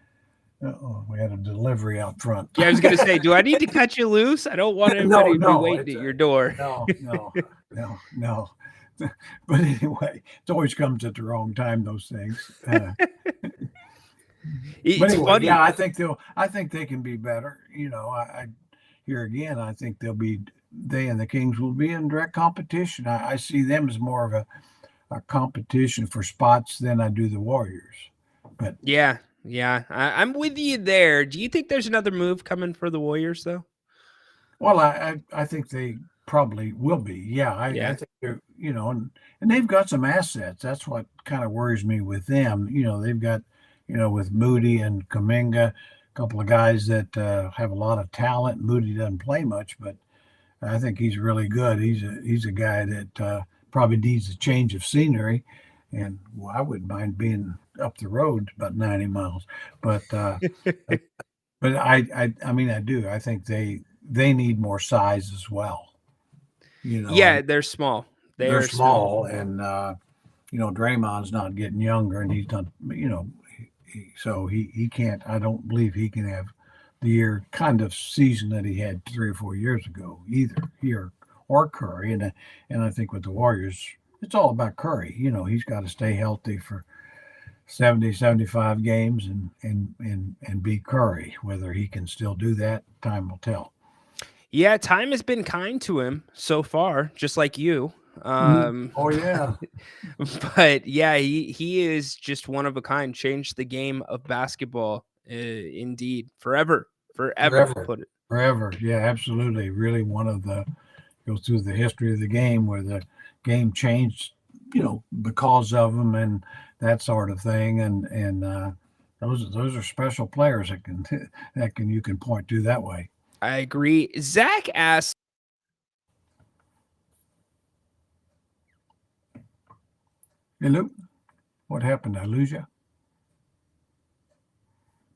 We had a delivery out front. Yeah, I was going to say, do I need to cut you loose? I don't want anybody to be waiting at your door. No. But anyway, it always comes at the wrong time, those things. But anyway, funny. Yeah, I think they can be better. I here again, I think they and the Kings will be in direct competition. I see them as more of a competition for spots than I do the Warriors. But yeah, I'm with you there. Do you think there's another move coming for the Warriors, though? Well, I think they probably will be. Yeah, I think they're, and they've got some assets. That's what kind of worries me with them. They've got, with Moody and Kuminga, a couple of guys that have a lot of talent. Moody doesn't play much, but I think he's really good. He's a guy that probably needs a change of scenery, and I wouldn't mind being up the road about 90 miles. But but I mean I do. I think they need more size as well. Yeah, they're small. They're small, and Draymond's not getting younger, and he's not. So he can't. I don't believe he can have the kind of season that he had 3 or 4 years ago either. Here. Or Curry, and I think with the Warriors, it's all about Curry. He's got to stay healthy for 70, 75 games and be Curry. Whether he can still do that, time will tell. Yeah, time has been kind to him so far, just like you. Oh yeah. But yeah, he is just one of a kind. Changed the game of basketball, indeed, forever. Put it. Forever. Yeah, absolutely. Really one of the goes through the history of the game where the game changed, because of him and that sort of thing. And those are special players that you can point to that way. I agree. Zach asked. Hello, what happened? I lose you.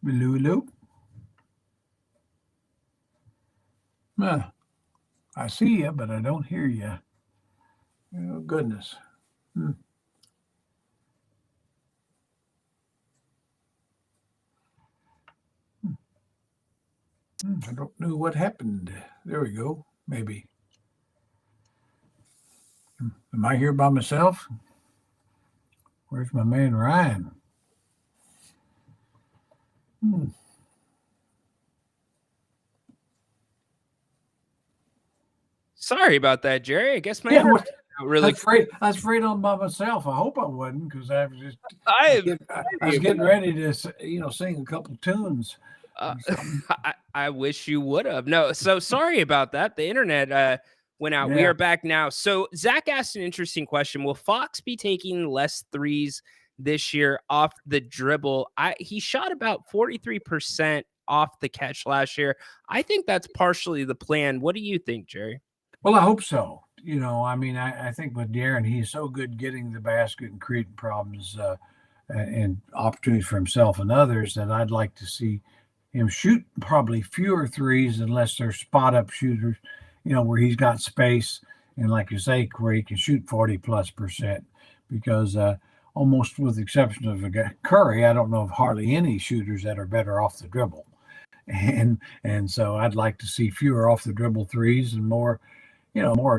Hello. I see you, but I don't hear you. Oh, goodness. I don't know what happened. There we go. Maybe. Am I here by myself? Where's my man Ryan? Sorry about that, Jerry. I guess my internet not really. I was afraid I'm by myself. I hope I wasn't, because I was just I was getting ready to sing a couple tunes. I wish you would have. No, so sorry about that. The internet went out. We Yeah. are back now. So Zach asked an interesting question. Will Fox be taking less threes this year off the dribble? He shot about 43% off the catch last year. I think that's partially the plan. What do you think, Jerry? Well, I hope so. I think with Darren, he's so good getting the basket and creating problems and opportunities for himself and others that I'd like to see him shoot probably fewer threes unless they're spot up shooters, where he's got space and, like you say, where he can shoot 40+%. Because almost with the exception of Curry, I don't know of hardly any shooters that are better off the dribble. And so I'd like to see fewer off the dribble threes and more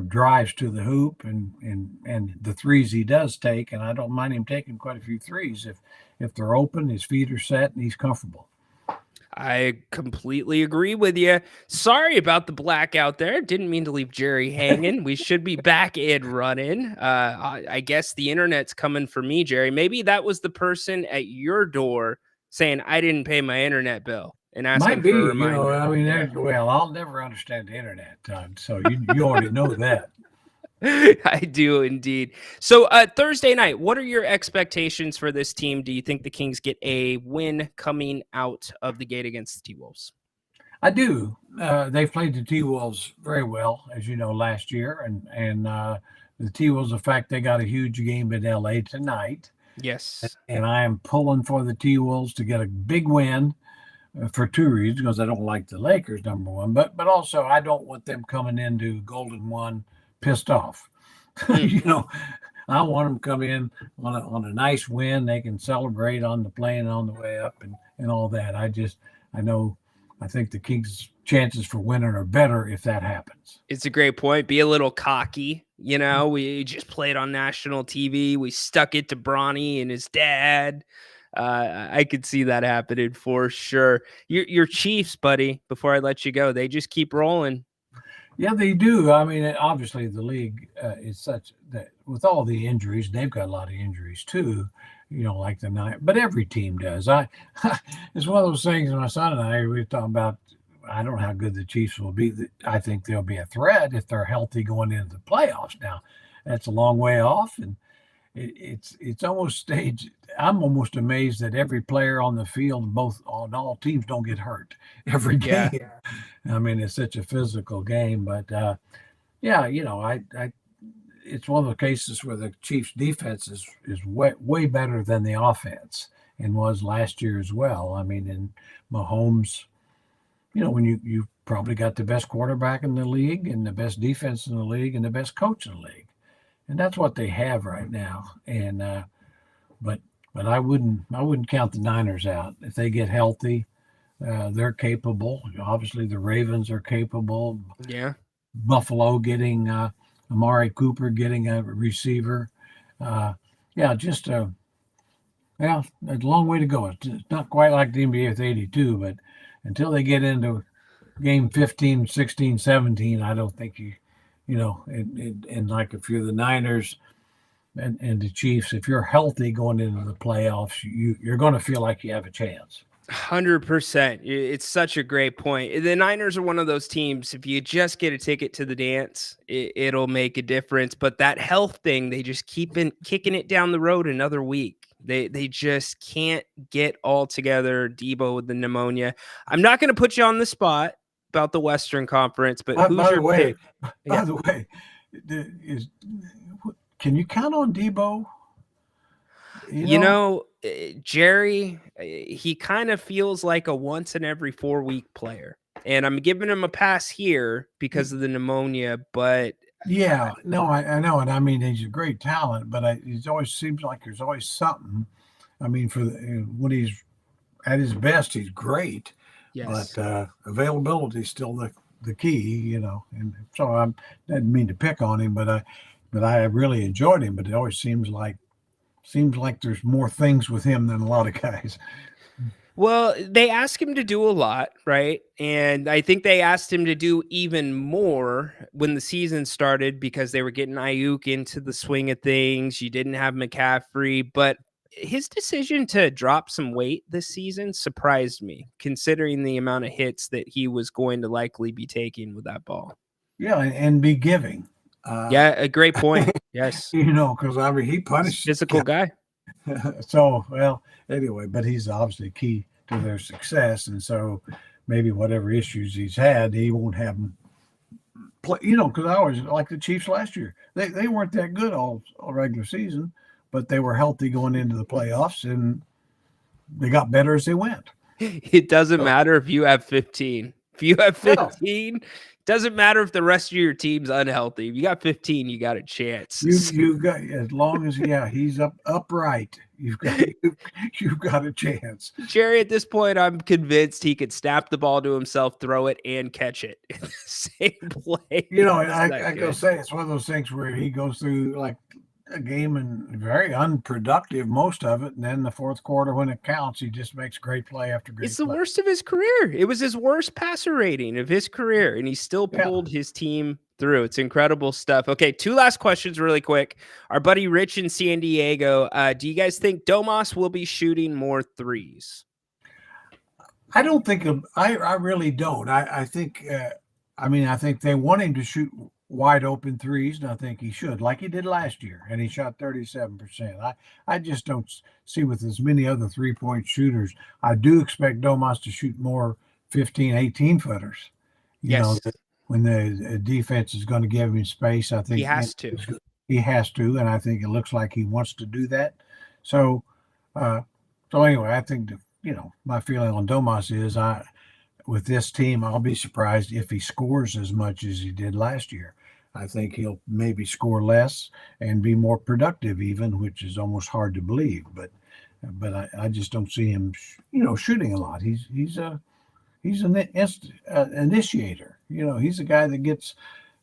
drives to the hoop and the threes he does take. And I don't mind him taking quite a few threes if they're open, his feet are set, and he's comfortable. I completely agree with you. Sorry about the blackout there. Didn't mean to leave Jerry hanging. We should be back and running. I guess the internet's coming for me, Jerry. Maybe that was the person at your door saying, I didn't pay my internet bill. And asking Might be, for a reminder. well, I'll never understand the internet, Todd. So you already know that. I do indeed. So Thursday night, what are your expectations for this team? Do you think the Kings get a win coming out of the gate against the T-Wolves? I do. They played the T-Wolves very well, as you know, last year. And the T-Wolves, in fact, they got a huge game in L.A. tonight. Yes. And I am pulling for the T-Wolves to get a big win. For two reasons, because I don't like the Lakers, number one, but also I don't want them coming into Golden One pissed off. I want them to come in on a nice win. They can celebrate on the plane on the way up and all that. I think the Kings' chances for winning are better if that happens. It's a great point. Be a little cocky. We just played on national TV. We stuck it to Bronny and his dad. I could see that happening for sure. Your Chiefs, buddy, before I let you go, they just keep rolling. Yeah, they do. I mean, obviously the league is such that with all the injuries, they've got a lot of injuries too, like the night, but every team does. It's one of those things. My son and I, we were talking about, I don't know how good the Chiefs will be. I think they'll be a threat if they're healthy going into the playoffs. Now, that's a long way off, and it's almost staged. I'm almost amazed that every player on the field, both on all teams, don't get hurt every game. Yeah. I mean, it's such a physical game, but it's one of the cases where the Chiefs' defense is way better than the offense and was last year as well. I mean, in Mahomes, when you probably got the best quarterback in the league and the best defense in the league and the best coach in the league. And that's what they have right now. And but I wouldn't count the Niners out. If they get healthy, they're capable. Obviously, the Ravens are capable. Yeah. Buffalo getting Amari Cooper getting a receiver. Just a long way to go. It's not quite like the NBA with 82, but until they get into game 15, 16, 17, I don't think and like if you're the Niners and the Chiefs, if you're healthy going into the playoffs, you're going to feel like you have a chance. 100%. It's such a great point. The Niners are one of those teams, if you just get a ticket to the dance, it'll make a difference. But that health thing, they just keep kicking it down the road another week. They just can't get all together. Debo with the pneumonia. I'm not going to put you on the spot about the Western Conference, but who's by your the way, pick? By the way, can you count on Debo? Jerry, he kind of feels like a once in every 4-week player. And I'm giving him a pass here because of the pneumonia, but yeah, no, I know it. I mean, he's a great talent, but it always seems like there's always something. I mean, when he's at his best, he's great. yes. But availability is still the key, And so I didn't mean to pick on him, but I really enjoyed him. But it always seems like there's more things with him than a lot of guys. Well, they asked him to do a lot, right? And I think they asked him to do even more when the season started because they were getting Ayuk into the swing of things. You didn't have McCaffrey, but his decision to drop some weight this season surprised me, considering the amount of hits that he was going to likely be taking with that ball. Yeah, and be giving. Yeah, a great point. Yes. Because I mean, he punished physical guy. So, well, anyway, but he's obviously key to their success. And so maybe whatever issues he's had, he won't have them play, because I always like the Chiefs last year. They weren't that good all regular season, but they were healthy going into the playoffs and they got better as they went. It doesn't matter if you have 15. If you have 15, doesn't matter if the rest of your team's unhealthy. If you got 15, you got a chance. You got, as long as he's upright, you've got a chance. Jerry, at this point, I'm convinced he could snap the ball to himself, throw it, and catch it in the same play. I go say it's one of those things where he goes through like a game and very unproductive most of it, and then the fourth quarter when it counts, he just makes great play after great. It's the worst of his career. It was his worst passer rating of his career, and he still pulled his team through. It's incredible stuff. Okay, 2 last questions really quick. Our buddy Rich in San Diego, do you guys think Domas will be shooting more threes? I don't think I really don't. I think I think they want him to shoot wide open threes, and I think he should, like he did last year, and he shot 37%. I just don't see with as many other 3-point shooters. I do expect Domas to shoot more 15, 18 footers. When the defense is going to give him space, I think he has to. He has to, and I think it looks like he wants to do that. So anyway, I think my feeling on Domas is with this team, I'll be surprised if he scores as much as he did last year. I think he'll maybe score less and be more productive even, which is almost hard to believe. But I just don't see him, shooting a lot. He's an initiator. He's a guy that gets,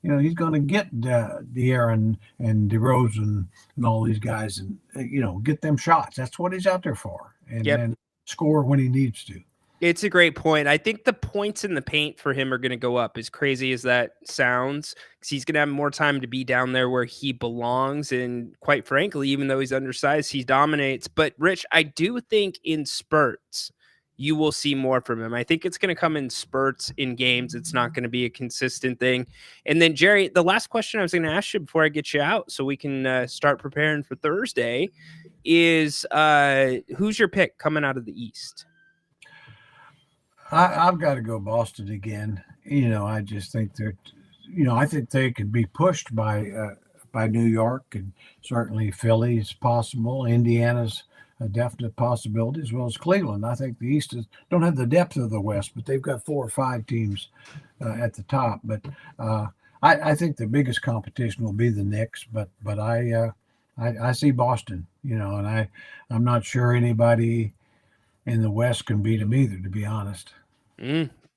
he's going to get De'Aaron and DeRozan and all these guys and, get them shots. That's what he's out there for. And then score when he needs to. It's a great point. I think the points in the paint for him are going to go up, as crazy as that sounds, because he's going to have more time to be down there where he belongs. And quite frankly, even though he's undersized, he dominates. But Rich, I do think in spurts, you will see more from him. I think it's going to come in spurts in games. It's not going to be a consistent thing. And then, Jerry, the last question I was going to ask you before I get you out so we can start preparing for Thursday is who's your pick coming out of the East? I've got to go Boston again. I just think I think they could be pushed by New York, and certainly Philly is possible. Indiana's a definite possibility, as well as Cleveland. I think the East don't have the depth of the West, but they've got 4 or 5 teams at the top. But I think the biggest competition will be the Knicks. But I see Boston. And I'm not sure anybody in the West can beat them either, to be honest.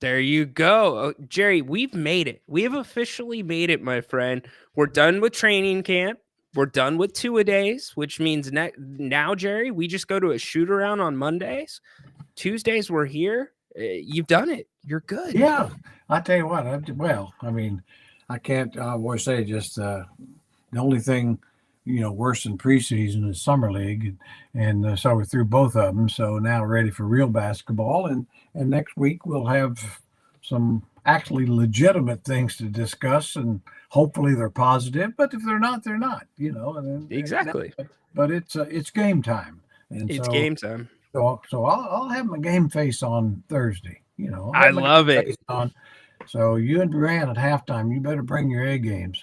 There you go. Oh, Jerry, we've made it. We have officially made it, my friend. We're done with training camp. We're done with 2-a-days, which means now, Jerry, we just go to a shoot around on Mondays. Tuesdays, we're here. You've done it. You're good. Yeah. I'll tell you what. I can't always say just the only thing, worse than preseason is summer league, and so we're through both of them. So now ready for real basketball, and next week we'll have some actually legitimate things to discuss, and hopefully they're positive. But if they're not, they're not. Exactly. But it's game time, and It's so game time. so I'll have my game face on Thursday. I'll I have my love game it. face on. So you and Grant at halftime, you better bring your A games.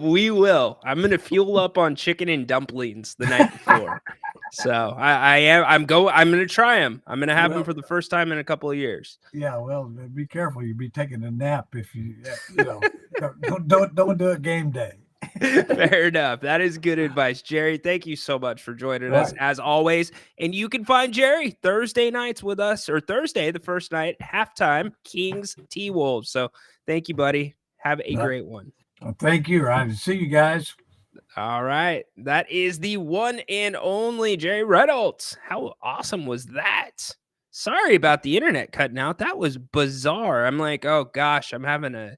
We will. I'm gonna fuel up on chicken and dumplings the night before. So I'm gonna try them. I'm gonna have them for the first time in a couple of years. Yeah, well, be careful. You'll be taking a nap if you don't do it game day. Fair enough. That is good advice, Jerry. Thank you so much for joining us as always. And you can find Jerry Thursday nights with us, or Thursday, the first night, halftime, Kings T-Wolves. So thank you, buddy. Have a great one. Well, thank you, Ryan. See you guys. All right. That is the one and only Jerry Reynolds. How awesome was that? Sorry about the internet cutting out. That was bizarre. I'm like, oh gosh, I'm having a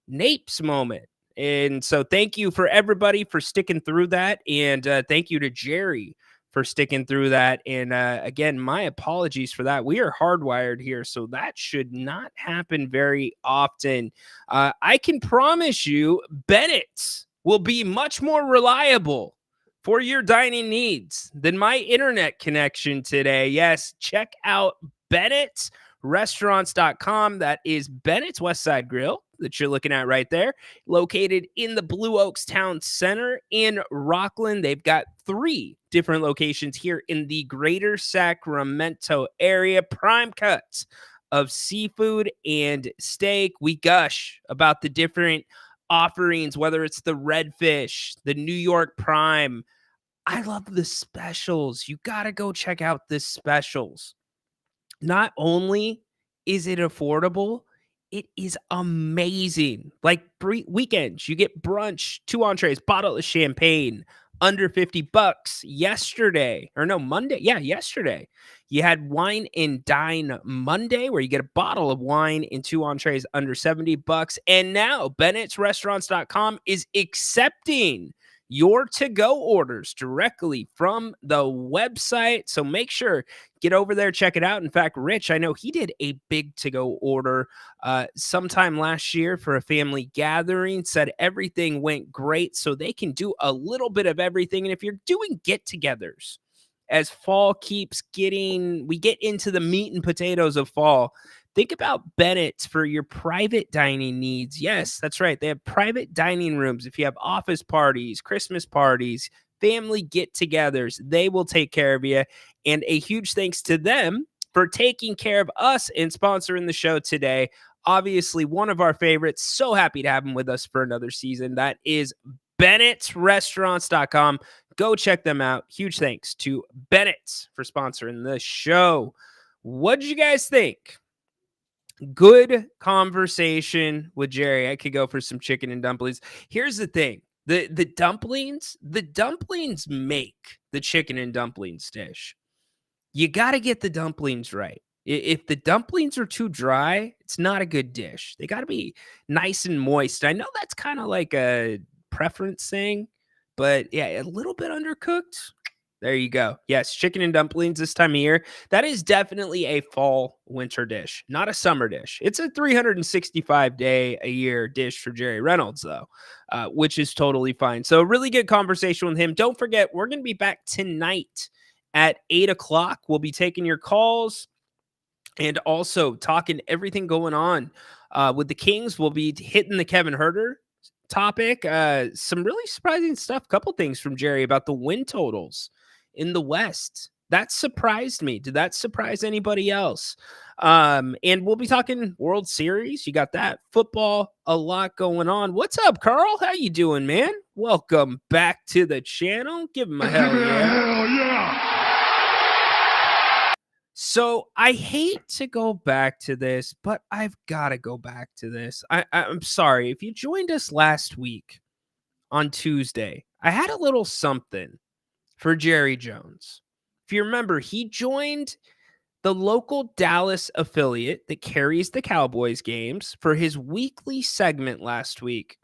Napes moment. And so thank you for everybody for sticking through that. And thank you to Jerry for sticking through that. And again, my apologies for that. We are hardwired here, so that should not happen very often. I can promise you, Bennett will be much more reliable for your dining needs than my internet connection today. Yes, check out Bennett'sRestaurants.com. That is Bennett's West Side Grill that you're looking at right there, located in the Blue Oaks Town Center in Rockland. They've got 3 different locations here in the greater Sacramento area. Prime cuts of seafood and steak. We gush about the different offerings, whether it's the redfish, the New York prime. I love the specials. You got to go check out the specials. Not only is it affordable, it is amazing. Like weekends, you get brunch, 2 entrees, bottle of champagne, under $50 yesterday. Or no, Monday. Yeah, yesterday. You had wine and dine Monday, where you get a bottle of wine and 2 entrees under $70. And now Bennett'sRestaurants.com is accepting your to-go orders directly from the website. So make sure, get over there, check it out. In fact, Rich, I know he did a big to-go order sometime last year for a family gathering, said everything went great. So they can do a little bit of everything. And if you're doing get-togethers, as fall keeps we get into the meat and potatoes of fall, think about Bennett's for your private dining needs. Yes, that's right. They have private dining rooms. If you have office parties, Christmas parties, family get-togethers, they will take care of you. And a huge thanks to them for taking care of us and sponsoring the show today. Obviously, one of our favorites. So happy to have them with us for another season. That is Bennett'sRestaurants.com. Go check them out. Huge thanks to Bennett's for sponsoring the show. What did you guys think? Good conversation with Jerry. I could go for some chicken and dumplings. Here's the thing. The dumplings make the chicken and dumplings dish. You got to get the dumplings right. If the dumplings are too dry, it's not a good dish. They got to be nice and moist. I know that's kind of like a preference thing, but yeah, a little bit undercooked. There you go. Yes, chicken and dumplings this time of year. That is definitely a fall winter dish, not a summer dish. It's a 365-day-a-year dish for Jerry Reynolds, though, which is totally fine. So really good conversation with him. Don't forget, we're going to be back tonight at 8 o'clock. We'll be taking your calls and also talking everything going on with the Kings. We'll be hitting the Kevin Huerter topic. Some really surprising stuff. Couple things from Jerry about the win totals in the West. That surprised me. Did that surprise anybody else? And we'll be talking World Series. You got that. Football, a lot going on. What's up, Carl? How you doing, man? Welcome back to the channel. Give him a hell yeah. Hell yeah! So I hate to go back to this, but I've got to go back to this. I'm sorry. If you joined us last week on Tuesday, I had a little something for Jerry Jones. If you remember, he joined the local Dallas affiliate that carries the Cowboys games, for his weekly segment last week.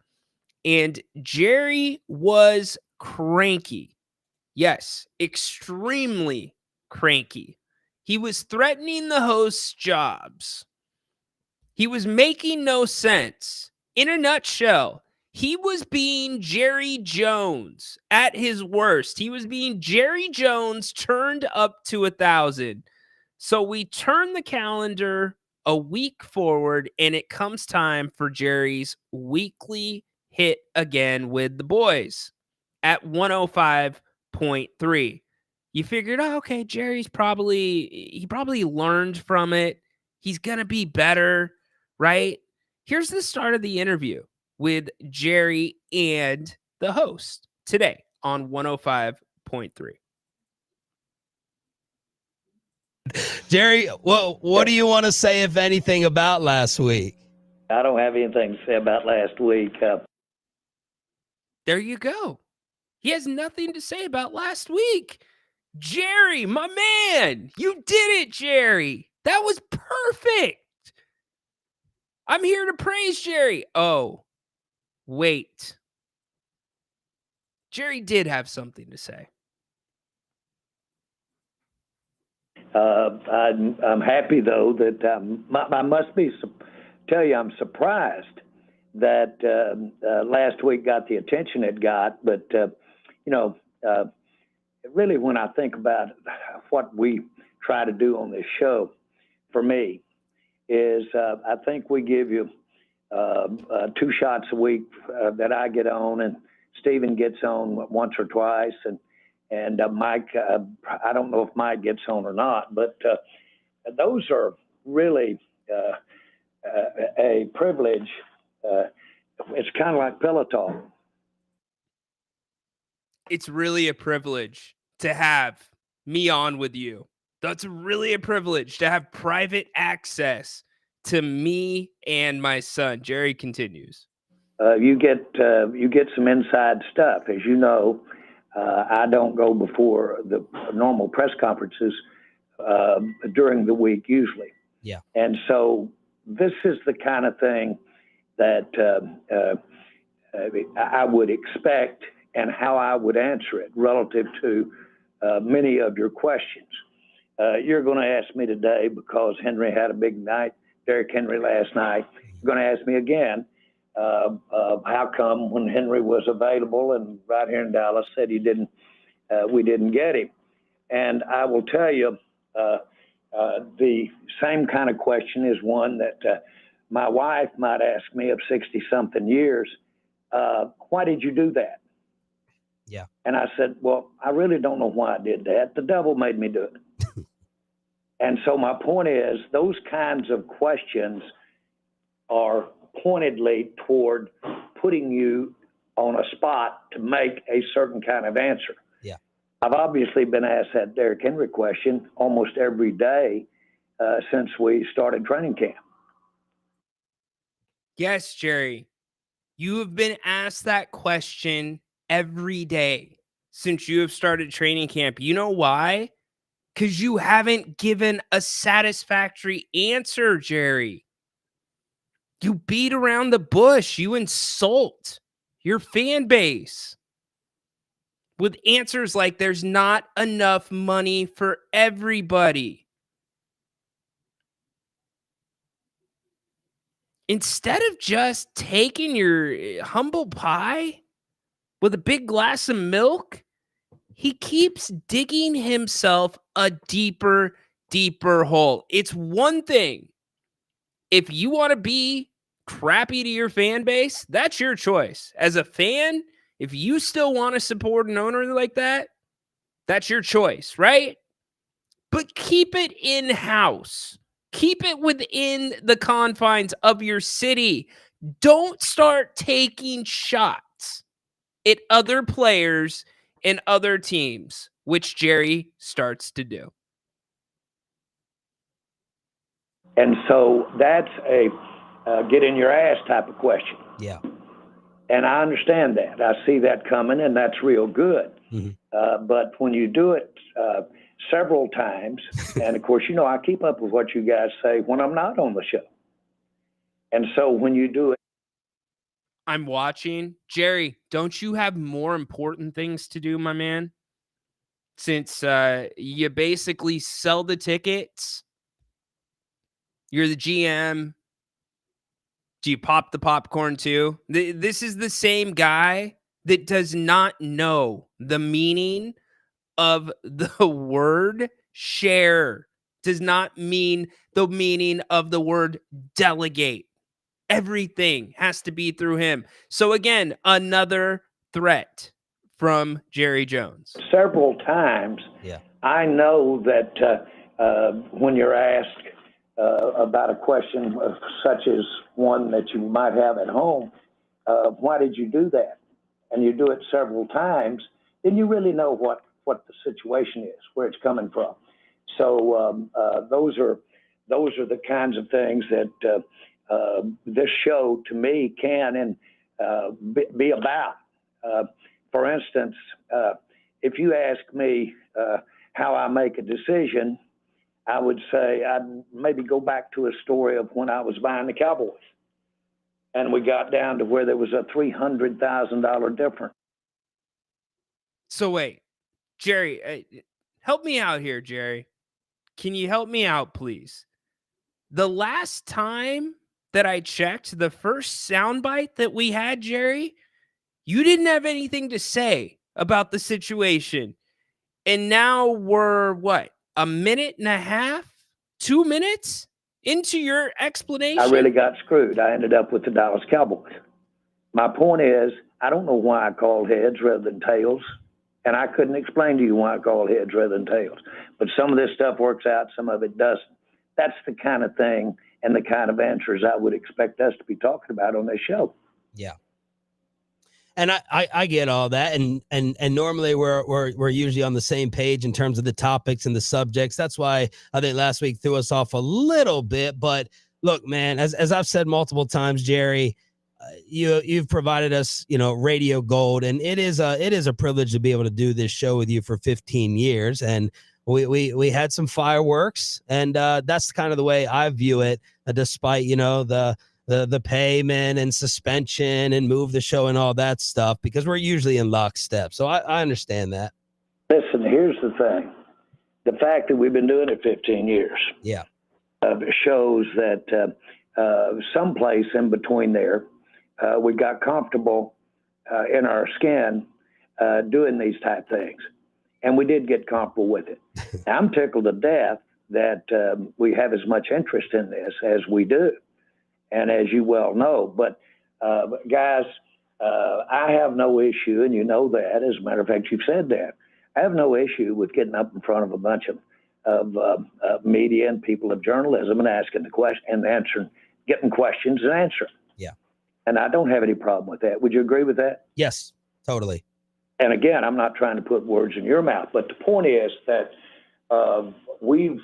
And Jerry was cranky. Yes, extremely cranky. He was threatening the host's jobs. He was making no sense. In a nutshell, he was being Jerry Jones at his worst. He was being Jerry Jones turned up to 1,000. So we turn the calendar a week forward, and it comes time for Jerry's weekly hit again with the boys at 105.3. You figured, oh, okay, he probably learned from it. He's going to be better, right? Here's the start of the interview with Jerry and the host today on 105.3. Jerry, well, what do you want to say, if anything, about last week? I don't have anything to say about last week. There you go. He has nothing to say about last week. Jerry, my man, you did it, Jerry. That was perfect. I'm here to praise Jerry. Oh, wait. Jerry did have something to say. I'm happy, though, that I must tell you I'm surprised that last week got the attention it got. But, really, when I think about what we try to do on this show, for me, is I think we give you 2 shots a week that I get on, and Stephen gets on once or twice, and Mike, I don't know if Mike gets on or not, but those are really a privilege. It's kind of like pillow talk. It's really a privilege to have me on with you. That's really a privilege to have private access to me and my son. Jerry continues. You get some inside stuff. As you know, I don't go before the normal press conferences during the week usually. Yeah. And so this is the kind of thing that I would expect and how I would answer it relative to many of your questions. You're going to ask me today because Henry had a big night, Derrick Henry last night. You're going to ask me again, how come when Henry was available and right here in Dallas said we didn't get him? And I will tell you, the same kind of question is one that my wife might ask me of 60-something years. Why did you do that? Yeah. And I said, well, I really don't know why I did that. The devil made me do it. And so my point is, those kinds of questions are pointedly toward putting you on a spot to make a certain kind of answer. Yeah. I've obviously been asked that Derrick Henry question almost every day since we started training camp. Yes, Jerry, you have been asked that question every day since you have started training camp. You know why? Because you haven't given a satisfactory answer, Jerry. You beat around the bush. You insult your fan base with answers like there's not enough money for everybody. Instead of just taking your humble pie with a big glass of milk, he keeps digging himself a deeper hole. It's one thing. If you want to be crappy to your fan base, that's your choice. As a fan, if you still want to support an owner like that, that's your choice, right? But keep it in-house. Keep it within the confines of your city. Don't start taking shots at other players and other teams, which Jerry starts to do. And so that's a get in your ass type of question. Yeah. And I understand that. I see that coming, and that's real good. Mm-hmm. But when you do it several times. And of course, you know, I keep up with what you guys say when I'm not on the show. And so when you do it, I'm watching. Jerry, don't you have more important things to do, my man? Since you basically sell the tickets, you're the GM. Do you pop the popcorn too? This is the same guy that does not know the meaning of the word share, does not mean the meaning of the word delegate. Everything has to be through him. So again, another threat from Jerry Jones. several times, Yeah. I know that when you're asked about a question such as one that you might have at home, why did you do that? And you do it several times, then you really know what the situation is, where it's coming from. So those are the kinds of things that this show, to me, can and be about. For instance, if you ask me how I make a decision, I would say I'd maybe go back to a story of when I was buying the Cowboys. And we got down to where there was a $300,000 difference. So wait, Jerry, help me out here, Jerry. Can you help me out, please? The last time that I checked, the first soundbite that we had, Jerry, you didn't have anything to say about the situation. And now we're what? A minute and a half? 2 minutes into your explanation? I really got screwed. I ended up with the Dallas Cowboys. My point is, I don't know why I called heads rather than tails. And I couldn't explain to you why I called heads rather than tails. But some of this stuff works out, some of it doesn't. That's the kind of thing and the kind of answers I would expect us to be talking about on this show. Yeah. And I get all that, and normally we're usually on the same page in terms of the topics and the subjects. That's why I think last week threw us off a little bit. But look, man, as I've said multiple times, Jerry, you've provided us, radio gold, and it is a privilege to be able to do this show with you for 15 years. And we had some fireworks, and that's kind of the way I view it, despite the payment and suspension and move the show and all that stuff, because we're usually in lockstep. So I understand that. Listen, here's the thing. The fact that we've been doing it 15 years Yeah. Shows that someplace in between there, we got comfortable in our skin doing these type things. And we did get comfortable with it. I'm tickled to death that we have as much interest in this as we do. And as you well know, but guys, I have no issue, and you know that. As a matter of fact, you've said that. I have no issue with getting up in front of a bunch of media and people of journalism and asking the question and answering, getting questions and answering. Yeah. And I don't have any problem with that. Would you agree with that? Yes, totally. And again, I'm not trying to put words in your mouth, but the point is that we've,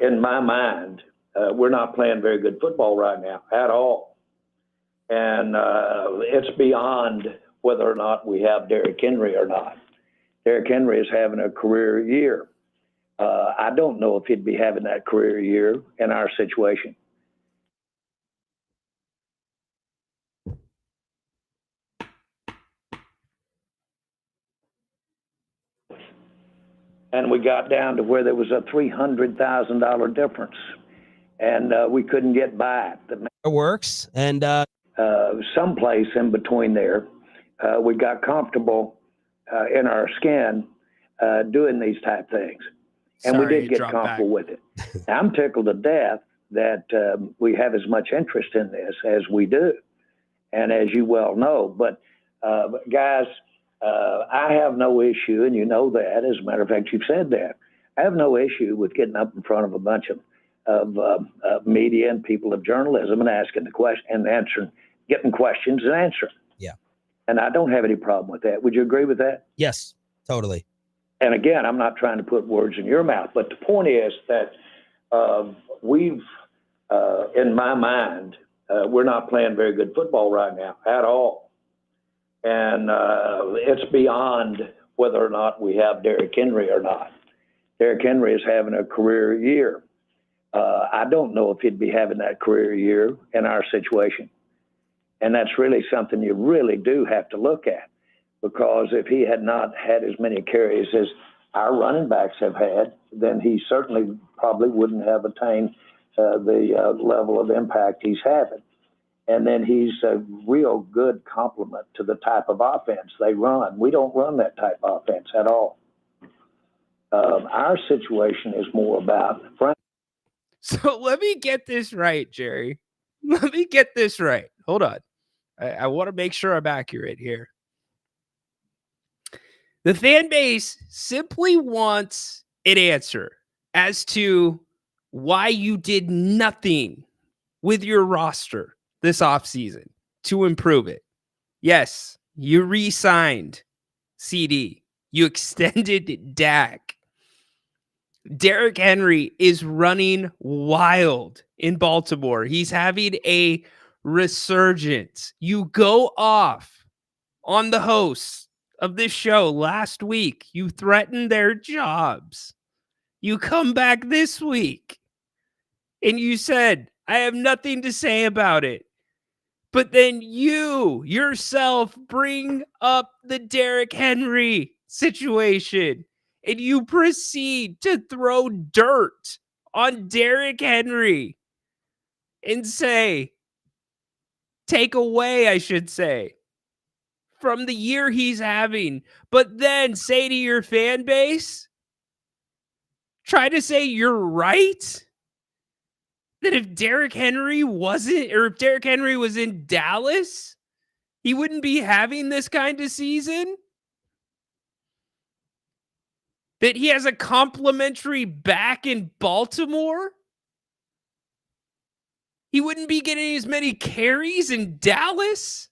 in my mind, we're not playing very good football right now at all. And it's beyond whether or not we have Derrick Henry or not. Derrick Henry is having a career year. I don't know if he'd be having that career year in our situation. And we got down to where there was a $300,000 difference. And we couldn't get by it. It works. And someplace in between there, we got comfortable in our skin doing these type things. And we did get comfortable with it. I'm tickled to death that we have as much interest in this as we do. And as you well know, but guys, I have no issue, and you know that. As a matter of fact, you've said that. I have no issue with getting up in front of a bunch of media and people of journalism and asking the question and answering, getting questions and answering. Yeah. And I don't have any problem with that. Would you agree with that? Yes, totally. And again, I'm not trying to put words in your mouth, but the point is that we've, in my mind, we're not playing very good football right now at all. And it's beyond whether or not we have Derrick Henry or not. Derrick Henry is having a career year. I don't know if he'd be having that career year in our situation. And that's really something you really do have to look at, because if he had not had as many carries as our running backs have had, then he certainly probably wouldn't have attained the level of impact he's having. And then he's a real good complement to the type of offense they run. We don't run that type of offense at all. Our situation is more about Frank. So let me get this right, Jerry. Let me get this right. Hold on. I want to make sure I'm accurate here. The fan base simply wants an answer as to why you did nothing with your roster this offseason to improve it. Yes, you re-signed CD. You extended Dak. Derrick Henry is running wild in Baltimore. He's having a resurgence. You go off on the hosts of this show last week. You threatened their jobs. You come back this week and you said, I have nothing to say about it. But then you yourself bring up the Derrick Henry situation and you proceed to throw dirt on Derrick Henry and say, take away, I should say, from the year he's having, but then say to your fan base, try to say you're right, that if Derrick Henry wasn't, or if Derrick Henry was in Dallas, he wouldn't be having this kind of season. That he has a complimentary back in Baltimore. He wouldn't be getting as many carries in Dallas.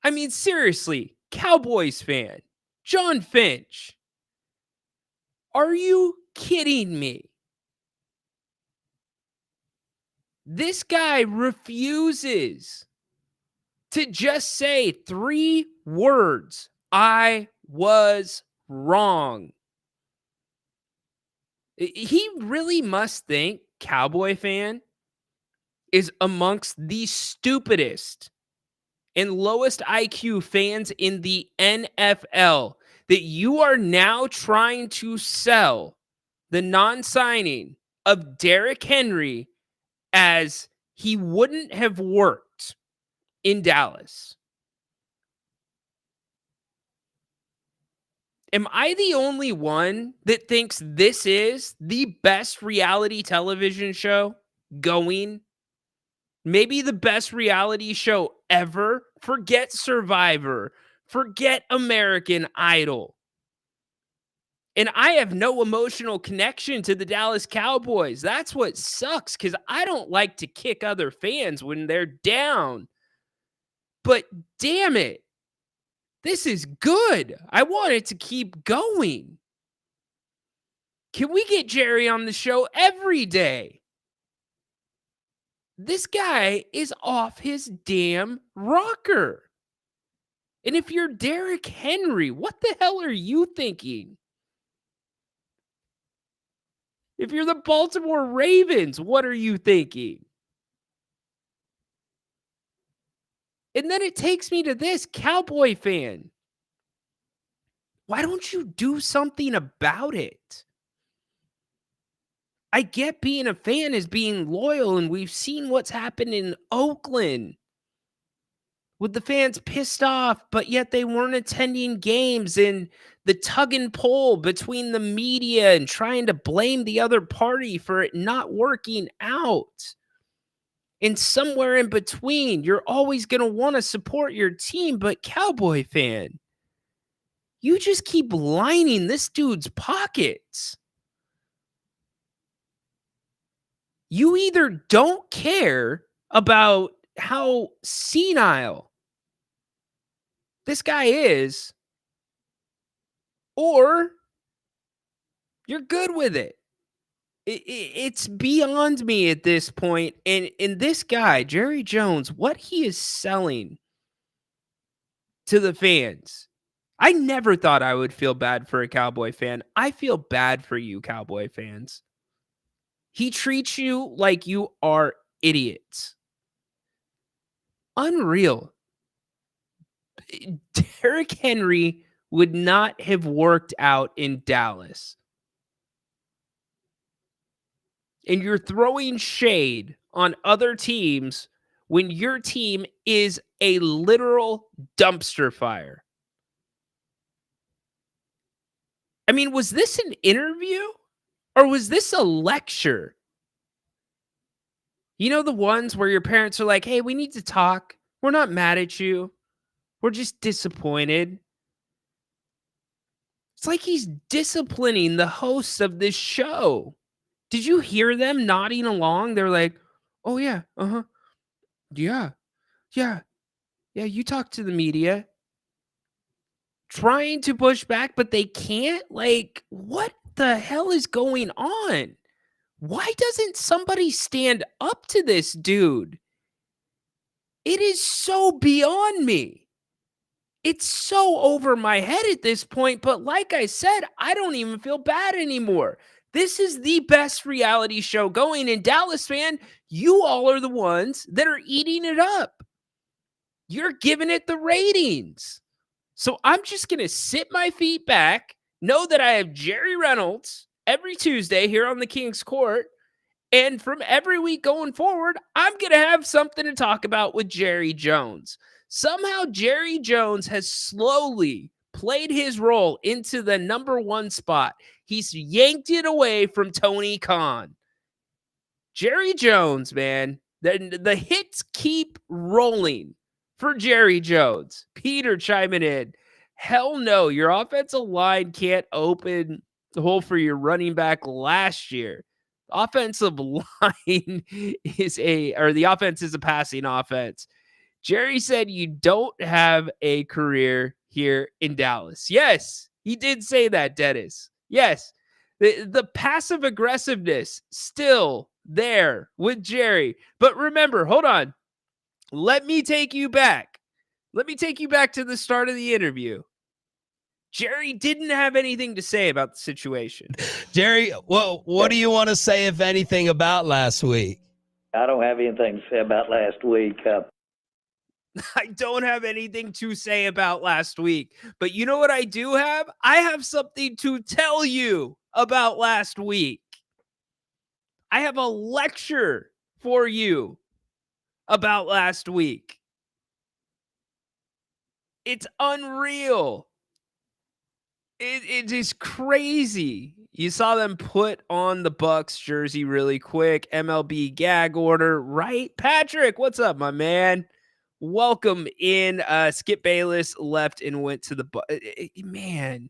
I mean, seriously, Cowboys fan, John Finch, are you kidding me? This guy refuses to just say 3 words. I was wrong. He really must think, Cowboy fan, is amongst the stupidest and lowest IQ fans in the NFL, that you are now trying to sell the non-signing of Derrick Henry as he wouldn't have worked in Dallas. Am I the only one that thinks this is the best reality television show going? Maybe the best reality show ever? Forget Survivor. Forget American Idol. And I have no emotional connection to the Dallas Cowboys. That's what sucks, because I don't like to kick other fans when they're down. But damn it, this is good. I want it to keep going. Can we get Jerry on the show every day? This guy is off his damn rocker. And if you're Derrick Henry, what the hell are you thinking? If you're the Baltimore Ravens, what are you thinking? And then it takes me to this, Cowboy fan. Why don't you do something about it? I get being a fan is being loyal, and we've seen what's happened in Oakland with the fans pissed off, but yet they weren't attending games, and the tug and pull between the media and trying to blame the other party for it not working out. And somewhere in between, you're always going to want to support your team, but Cowboy fan, you just keep lining this dude's pockets. You either don't care about how senile this guy is, or you're good with it. It's beyond me at this point. And this guy, Jerry Jones, what he is selling to the fans, I never thought I would feel bad for a Cowboy fan. I feel bad for you, Cowboy fans. He treats you like you are idiots. Unreal. Derrick Henry would not have worked out in Dallas. And you're throwing shade on other teams when your team is a literal dumpster fire. I mean, was this an interview or was this a lecture? You know, the ones where your parents are like, hey, we need to talk. We're not mad at you. We're just disappointed. It's like he's disciplining the hosts of this show. Did you hear them nodding along? They're like, oh, yeah, yeah, you talk to the media. Trying to push back, but they can't? Like, what the hell is going on? Why doesn't somebody stand up to this dude? It is so beyond me. It's so over my head at this point, but like I said, I don't even feel bad anymore. This is the best reality show going, and Dallas fan, you all are the ones that are eating it up. You're giving it the ratings. So I'm just going to sit my feet back, know that I have Jerry Reynolds every Tuesday here on the King's Court, and from every week going forward, I'm going to have something to talk about with Jerry Jones. Somehow Jerry Jones has slowly played his role into the number one spot. He's yanked it away from Tony Khan. Jerry Jones, man, the hits keep rolling for Jerry Jones. Peter chiming in. Hell no, your offensive line can't open the hole for your running back last year. Offensive line the offense is a passing offense. Jerry said you don't have a career here in Dallas. Yes, he did say that, Dennis. Yes, the passive aggressiveness still there with Jerry. But remember, hold on. Let me take you back. Let me take you back to the start of the interview. Jerry didn't have anything to say about the situation. Jerry, well, what do you want to say, if anything, about last week? I don't have anything to say about last week. I don't have anything to say about last week. But you know what I do have? I have something to tell you about last week. I have a lecture for you about last week. It's unreal. It is crazy. You saw them put on the Bucks jersey really quick. MLB gag order, right? Patrick, what's up, my man? Welcome in. Skip Bayless left and went to the man.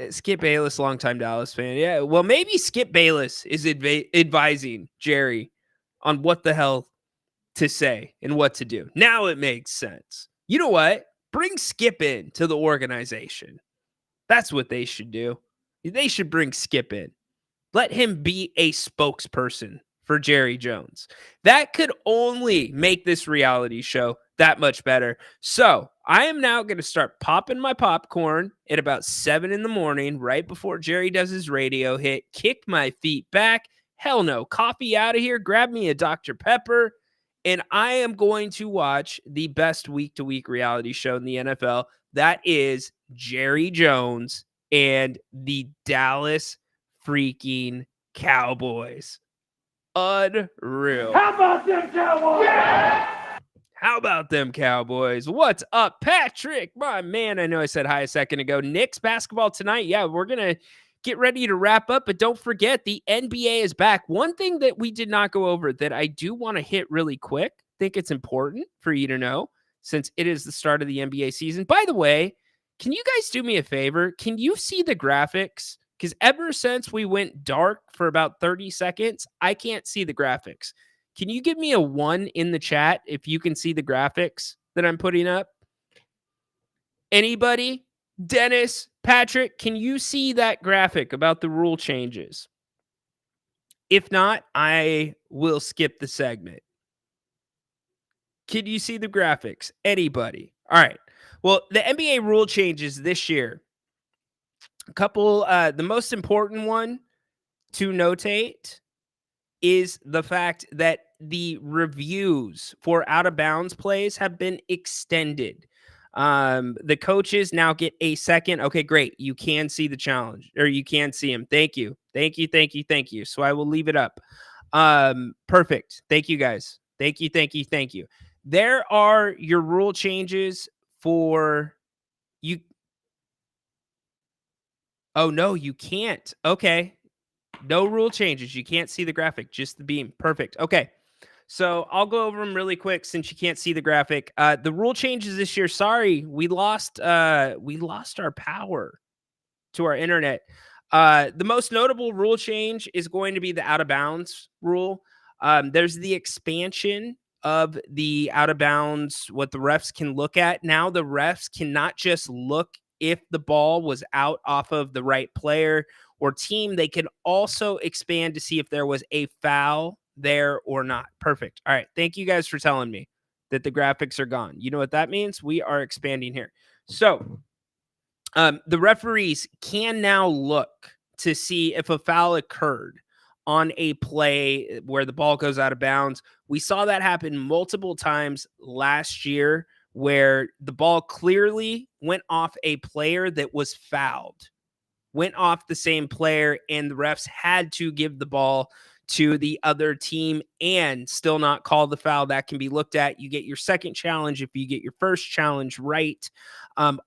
Skip Bayless, longtime Dallas fan. Yeah, well, maybe Skip Bayless is advising Jerry on what the hell to say and what to do. Now it makes sense. You know what? Bring Skip in to the organization. That's what they should do. They should bring Skip in. Let him be a spokesperson for Jerry Jones. That could only make this reality show that much better. So I am now going to start popping my popcorn at about 7 a.m, right before Jerry does his radio hit, kick my feet back. Hell no, coffee out of here, grab me a Dr. Pepper, and I am going to watch the best week-to-week reality show in the NFL. That is Jerry Jones and the Dallas freaking Cowboys. Unreal. How about them Cowboys? Yeah! How about them Cowboys? What's up, Patrick? My man, I know I said hi a second ago. Knicks basketball tonight. Yeah, we're going to get ready to wrap up, but don't forget the NBA is back. One thing that we did not go over that I do want to hit really quick, I think it's important for you to know since it is the start of the NBA season. By the way, can you guys do me a favor? Can you see the graphics? Because ever since we went dark for about 30 seconds, I can't see the graphics. Can you give me a 1 in the chat if you can see the graphics that I'm putting up? Anybody? Dennis, Patrick, can you see that graphic about the rule changes? If not, I will skip the segment. Can you see the graphics? Anybody? All right. Well, the NBA rule changes this year. A couple, the most important one to notate is the fact that the reviews for out of bounds plays have been extended. The coaches now get a second. Okay, great. You can see the challenge, or you can see him. Thank you. Thank you. Thank you. Thank you. So I will leave it up. Perfect. Thank you guys. Thank you. Thank you. Thank you. There are your rule changes for you. Oh no, you can't. Okay. No rule changes. You can't see the graphic, just the beam. Perfect. Okay. So I'll go over them really quick since you can't see the graphic. The rule changes this year. Sorry, we lost our power to our internet. The most notable rule change is going to be the out of bounds rule. There's the expansion of the out of bounds, what the refs can look at. Now the refs cannot just look if the ball was out off of the right player or team. They can also expand to see if there was a foul there or not. Perfect. All right. Thank you guys for telling me that the graphics are gone. You know what that means? We are expanding here. So the referees can now look to see if a foul occurred on a play where the ball goes out of bounds. We saw that happen multiple times last year where the ball clearly went off a player that was fouled, went off the same player, and the refs had to give the ball to the other team and still not call the foul. That can be looked at. You get your second challenge if you get your first challenge right.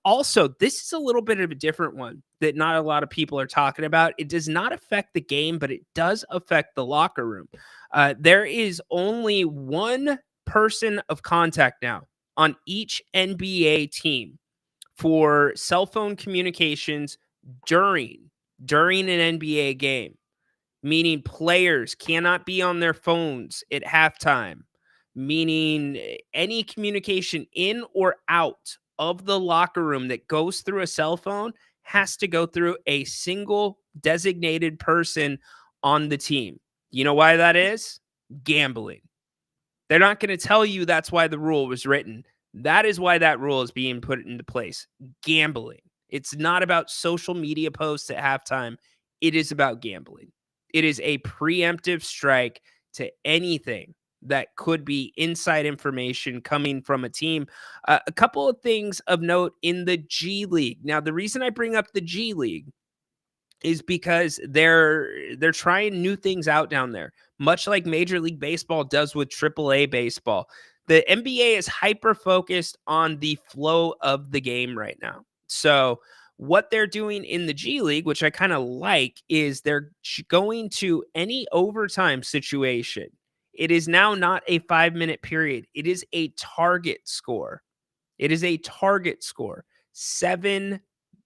Also, this is a little bit of a different one that not a lot of people are talking about. It does not affect the game, but it does affect the locker room. There is only one person of contact now on each NBA team for cell phone communications during an NBA game, meaning players cannot be on their phones at halftime, meaning any communication in or out of the locker room that goes through a cell phone has to go through a single designated person on the team. You know why that is? Gambling. They're not going to tell you that's why the rule was written. That is why that rule is being put into place. Gambling. It's not about social media posts at halftime. It is about gambling. It is a preemptive strike to anything that could be inside information coming from a team. A couple of things of note in the G League. Now, the reason I bring up the G League is because they're trying new things out down there, much like Major League Baseball does with AAA baseball. The NBA is hyper focused on the flow of the game right now. So what they're doing in the G League, which I kind of like, is they're going to any overtime situation. It is now not a 5-minute period. It is a target score. It is a target score. 7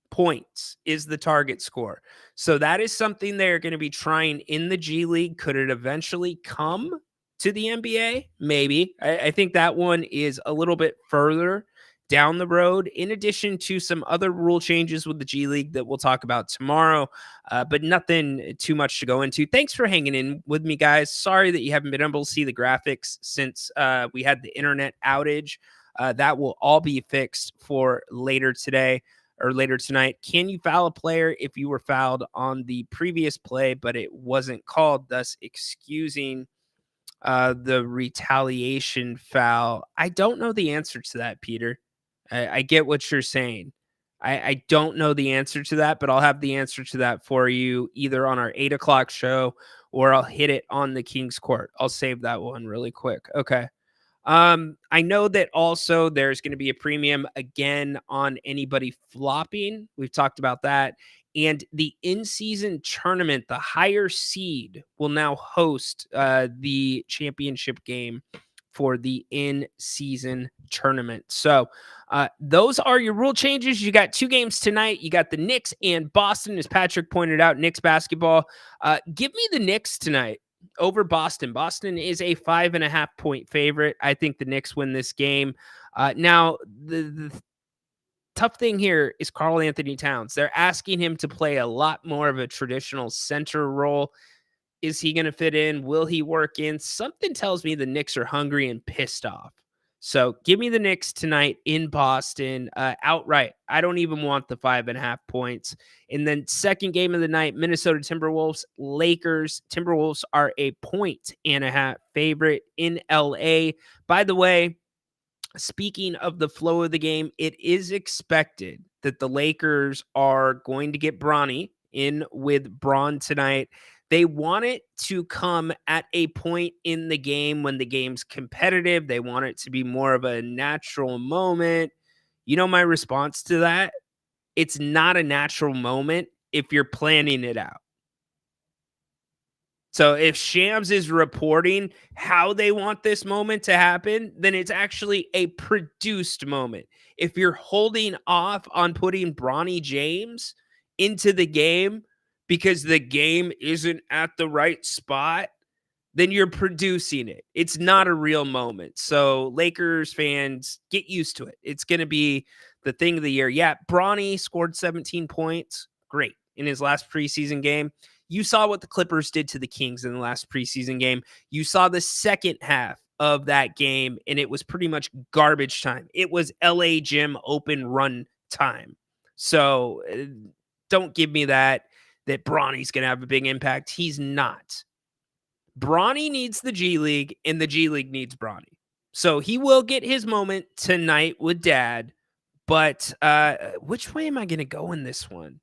points is the target score. So that is something they're going to be trying in the G League. Could it eventually come to the NBA? Maybe. I think that one is a little bit further down the road, in addition to some other rule changes with the G League that we'll talk about tomorrow, but nothing too much to go into. Thanks for hanging in with me, guys. Sorry that you haven't been able to see the graphics since we had the internet outage. That will all be fixed for later today or later tonight. Can you foul a player if you were fouled on the previous play, but it wasn't called, thus excusing the retaliation foul? I don't know the answer to that, Peter. I get what you're saying. I don't know the answer to that, but I'll have the answer to that for you either on our 8 o'clock show or I'll hit it on the King's Court. I'll save that one really quick. Okay. I know that also there's going to be a premium again on anybody flopping. We've talked about that. And the in-season tournament, the higher seed will now host the championship game for the in-season tournament. So those are your rule changes. You got 2 games tonight. You got the Knicks and Boston, as Patrick pointed out, Knicks basketball. Give me the Knicks tonight over Boston. Boston is a 5.5 point favorite. I think the Knicks win this game. Now, the tough thing here is Karl Anthony Towns. They're asking him to play a lot more of a traditional center role. Is he going to fit in? Will he work in? Something tells me the Knicks are hungry and pissed off. So give me the Knicks tonight in Boston outright. I don't even want the 5.5 points. And then second game of the night, Minnesota Timberwolves, Lakers. Timberwolves are a 1.5 favorite in LA. By the way, speaking of the flow of the game, it is expected that the Lakers are going to get Bronny in with Braun tonight. They want it to come at a point in the game when the game's competitive. They want it to be more of a natural moment. You know my response to that? It's not a natural moment if you're planning it out. So if Shams is reporting how they want this moment to happen, then it's actually a produced moment. If you're holding off on putting Bronny James into the game because the game isn't at the right spot, then you're producing it. It's not a real moment. So Lakers fans, get used to it. It's going to be the thing of the year. Yeah, Bronny scored 17 points. Great. In his last preseason game. You saw what the Clippers did to the Kings in the last preseason game. You saw the second half of that game, and it was pretty much garbage time. It was LA Gym open run time. So don't give me that Bronny's going to have a big impact. He's not. Bronny needs the G League, and the G League needs Bronny. So he will get his moment tonight with Dad. But which way am I going to go in this one?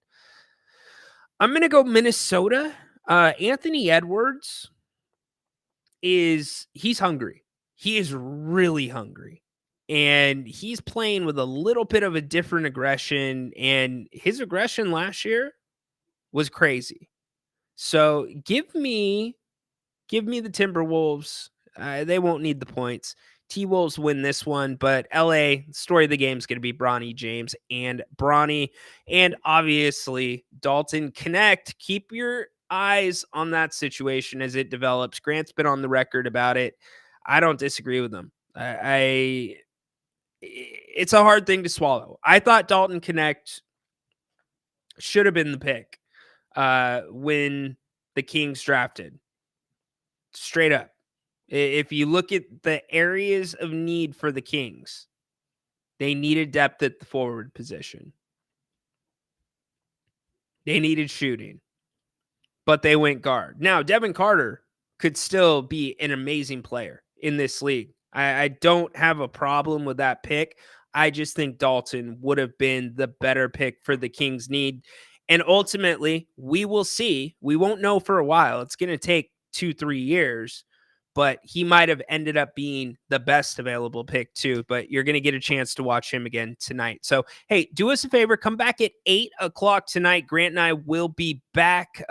I'm going to go Minnesota. Anthony Edwards he's hungry. He is really hungry. And he's playing with a little bit of a different aggression. And his aggression last year was crazy. So give me the Timberwolves. They won't need the points. T-Wolves win this one, but LA, story of the game is going to be Bronny James and Bronny. And obviously, Dalton Connect. Keep your eyes on that situation as it develops. Grant's been on the record about it. I don't disagree with him. It's a hard thing to swallow. I thought Dalton Connect should have been the pick when the Kings drafted. Straight up. If you look at the areas of need for the Kings, they needed depth at the forward position. They needed shooting, but they went guard. Now, Devin Carter could still be an amazing player in this league. I don't have a problem with that pick. I just think Dalton would have been the better pick for the Kings' need. And ultimately, we will see. We won't know for a while. It's going to take 2-3 years. But he might have ended up being the best available pick too. But you're going to get a chance to watch him again tonight. So, hey, do us a favor. Come back at 8 o'clock tonight. Grant and I will be back.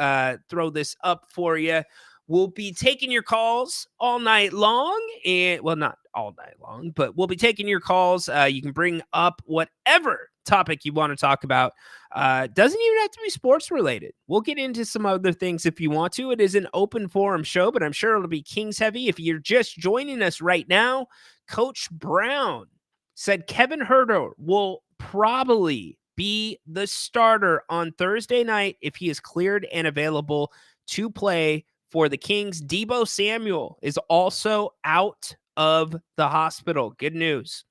Throw this up for you. We'll be taking your calls all night long. And, well, not all night long, but we'll be taking your calls. You can bring up whatever topic you want to talk about. Doesn't even have to be sports related. We'll get into some other things if you want to. It is an open forum show, but I'm sure it'll be Kings heavy. If you're just joining us right now, Coach Brown said Kevin Huerter will probably be the starter on Thursday night if he is cleared and available to play for the Kings. Deebo Samuel is also out of the hospital. Good news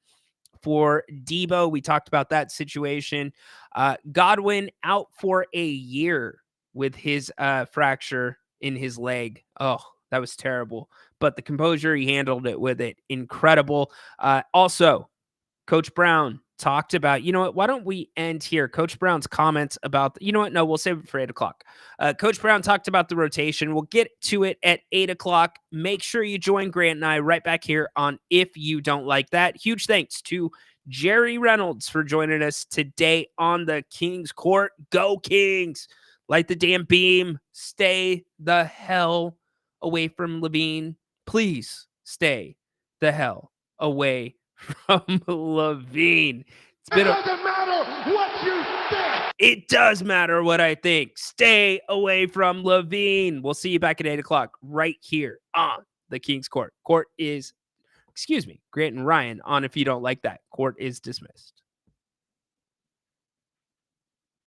for Deebo. We talked about that situation. Godwin out for a year with his fracture in his leg. Oh, that was terrible. But the composure, he handled it with it. Incredible. Also, Coach Brown talked about, you know what, why don't we end here? Coach Brown's comments about, you know what, no, we'll save it for 8 o'clock. Coach Brown talked about the rotation. We'll get to it at 8 o'clock. Make sure you join Grant and I right back here on If You Don't Like That. Huge thanks to Jerry Reynolds for joining us today on the Kings Court. Go Kings! Light the damn beam. Stay the hell away from Levine. Please stay the hell away from Levine. It doesn't matter what you think. It does matter what I think. Stay away from Levine. We'll see you back at 8 o'clock right here on the Kings Court. Grant and Ryan on If You Don't Like That. Court is dismissed.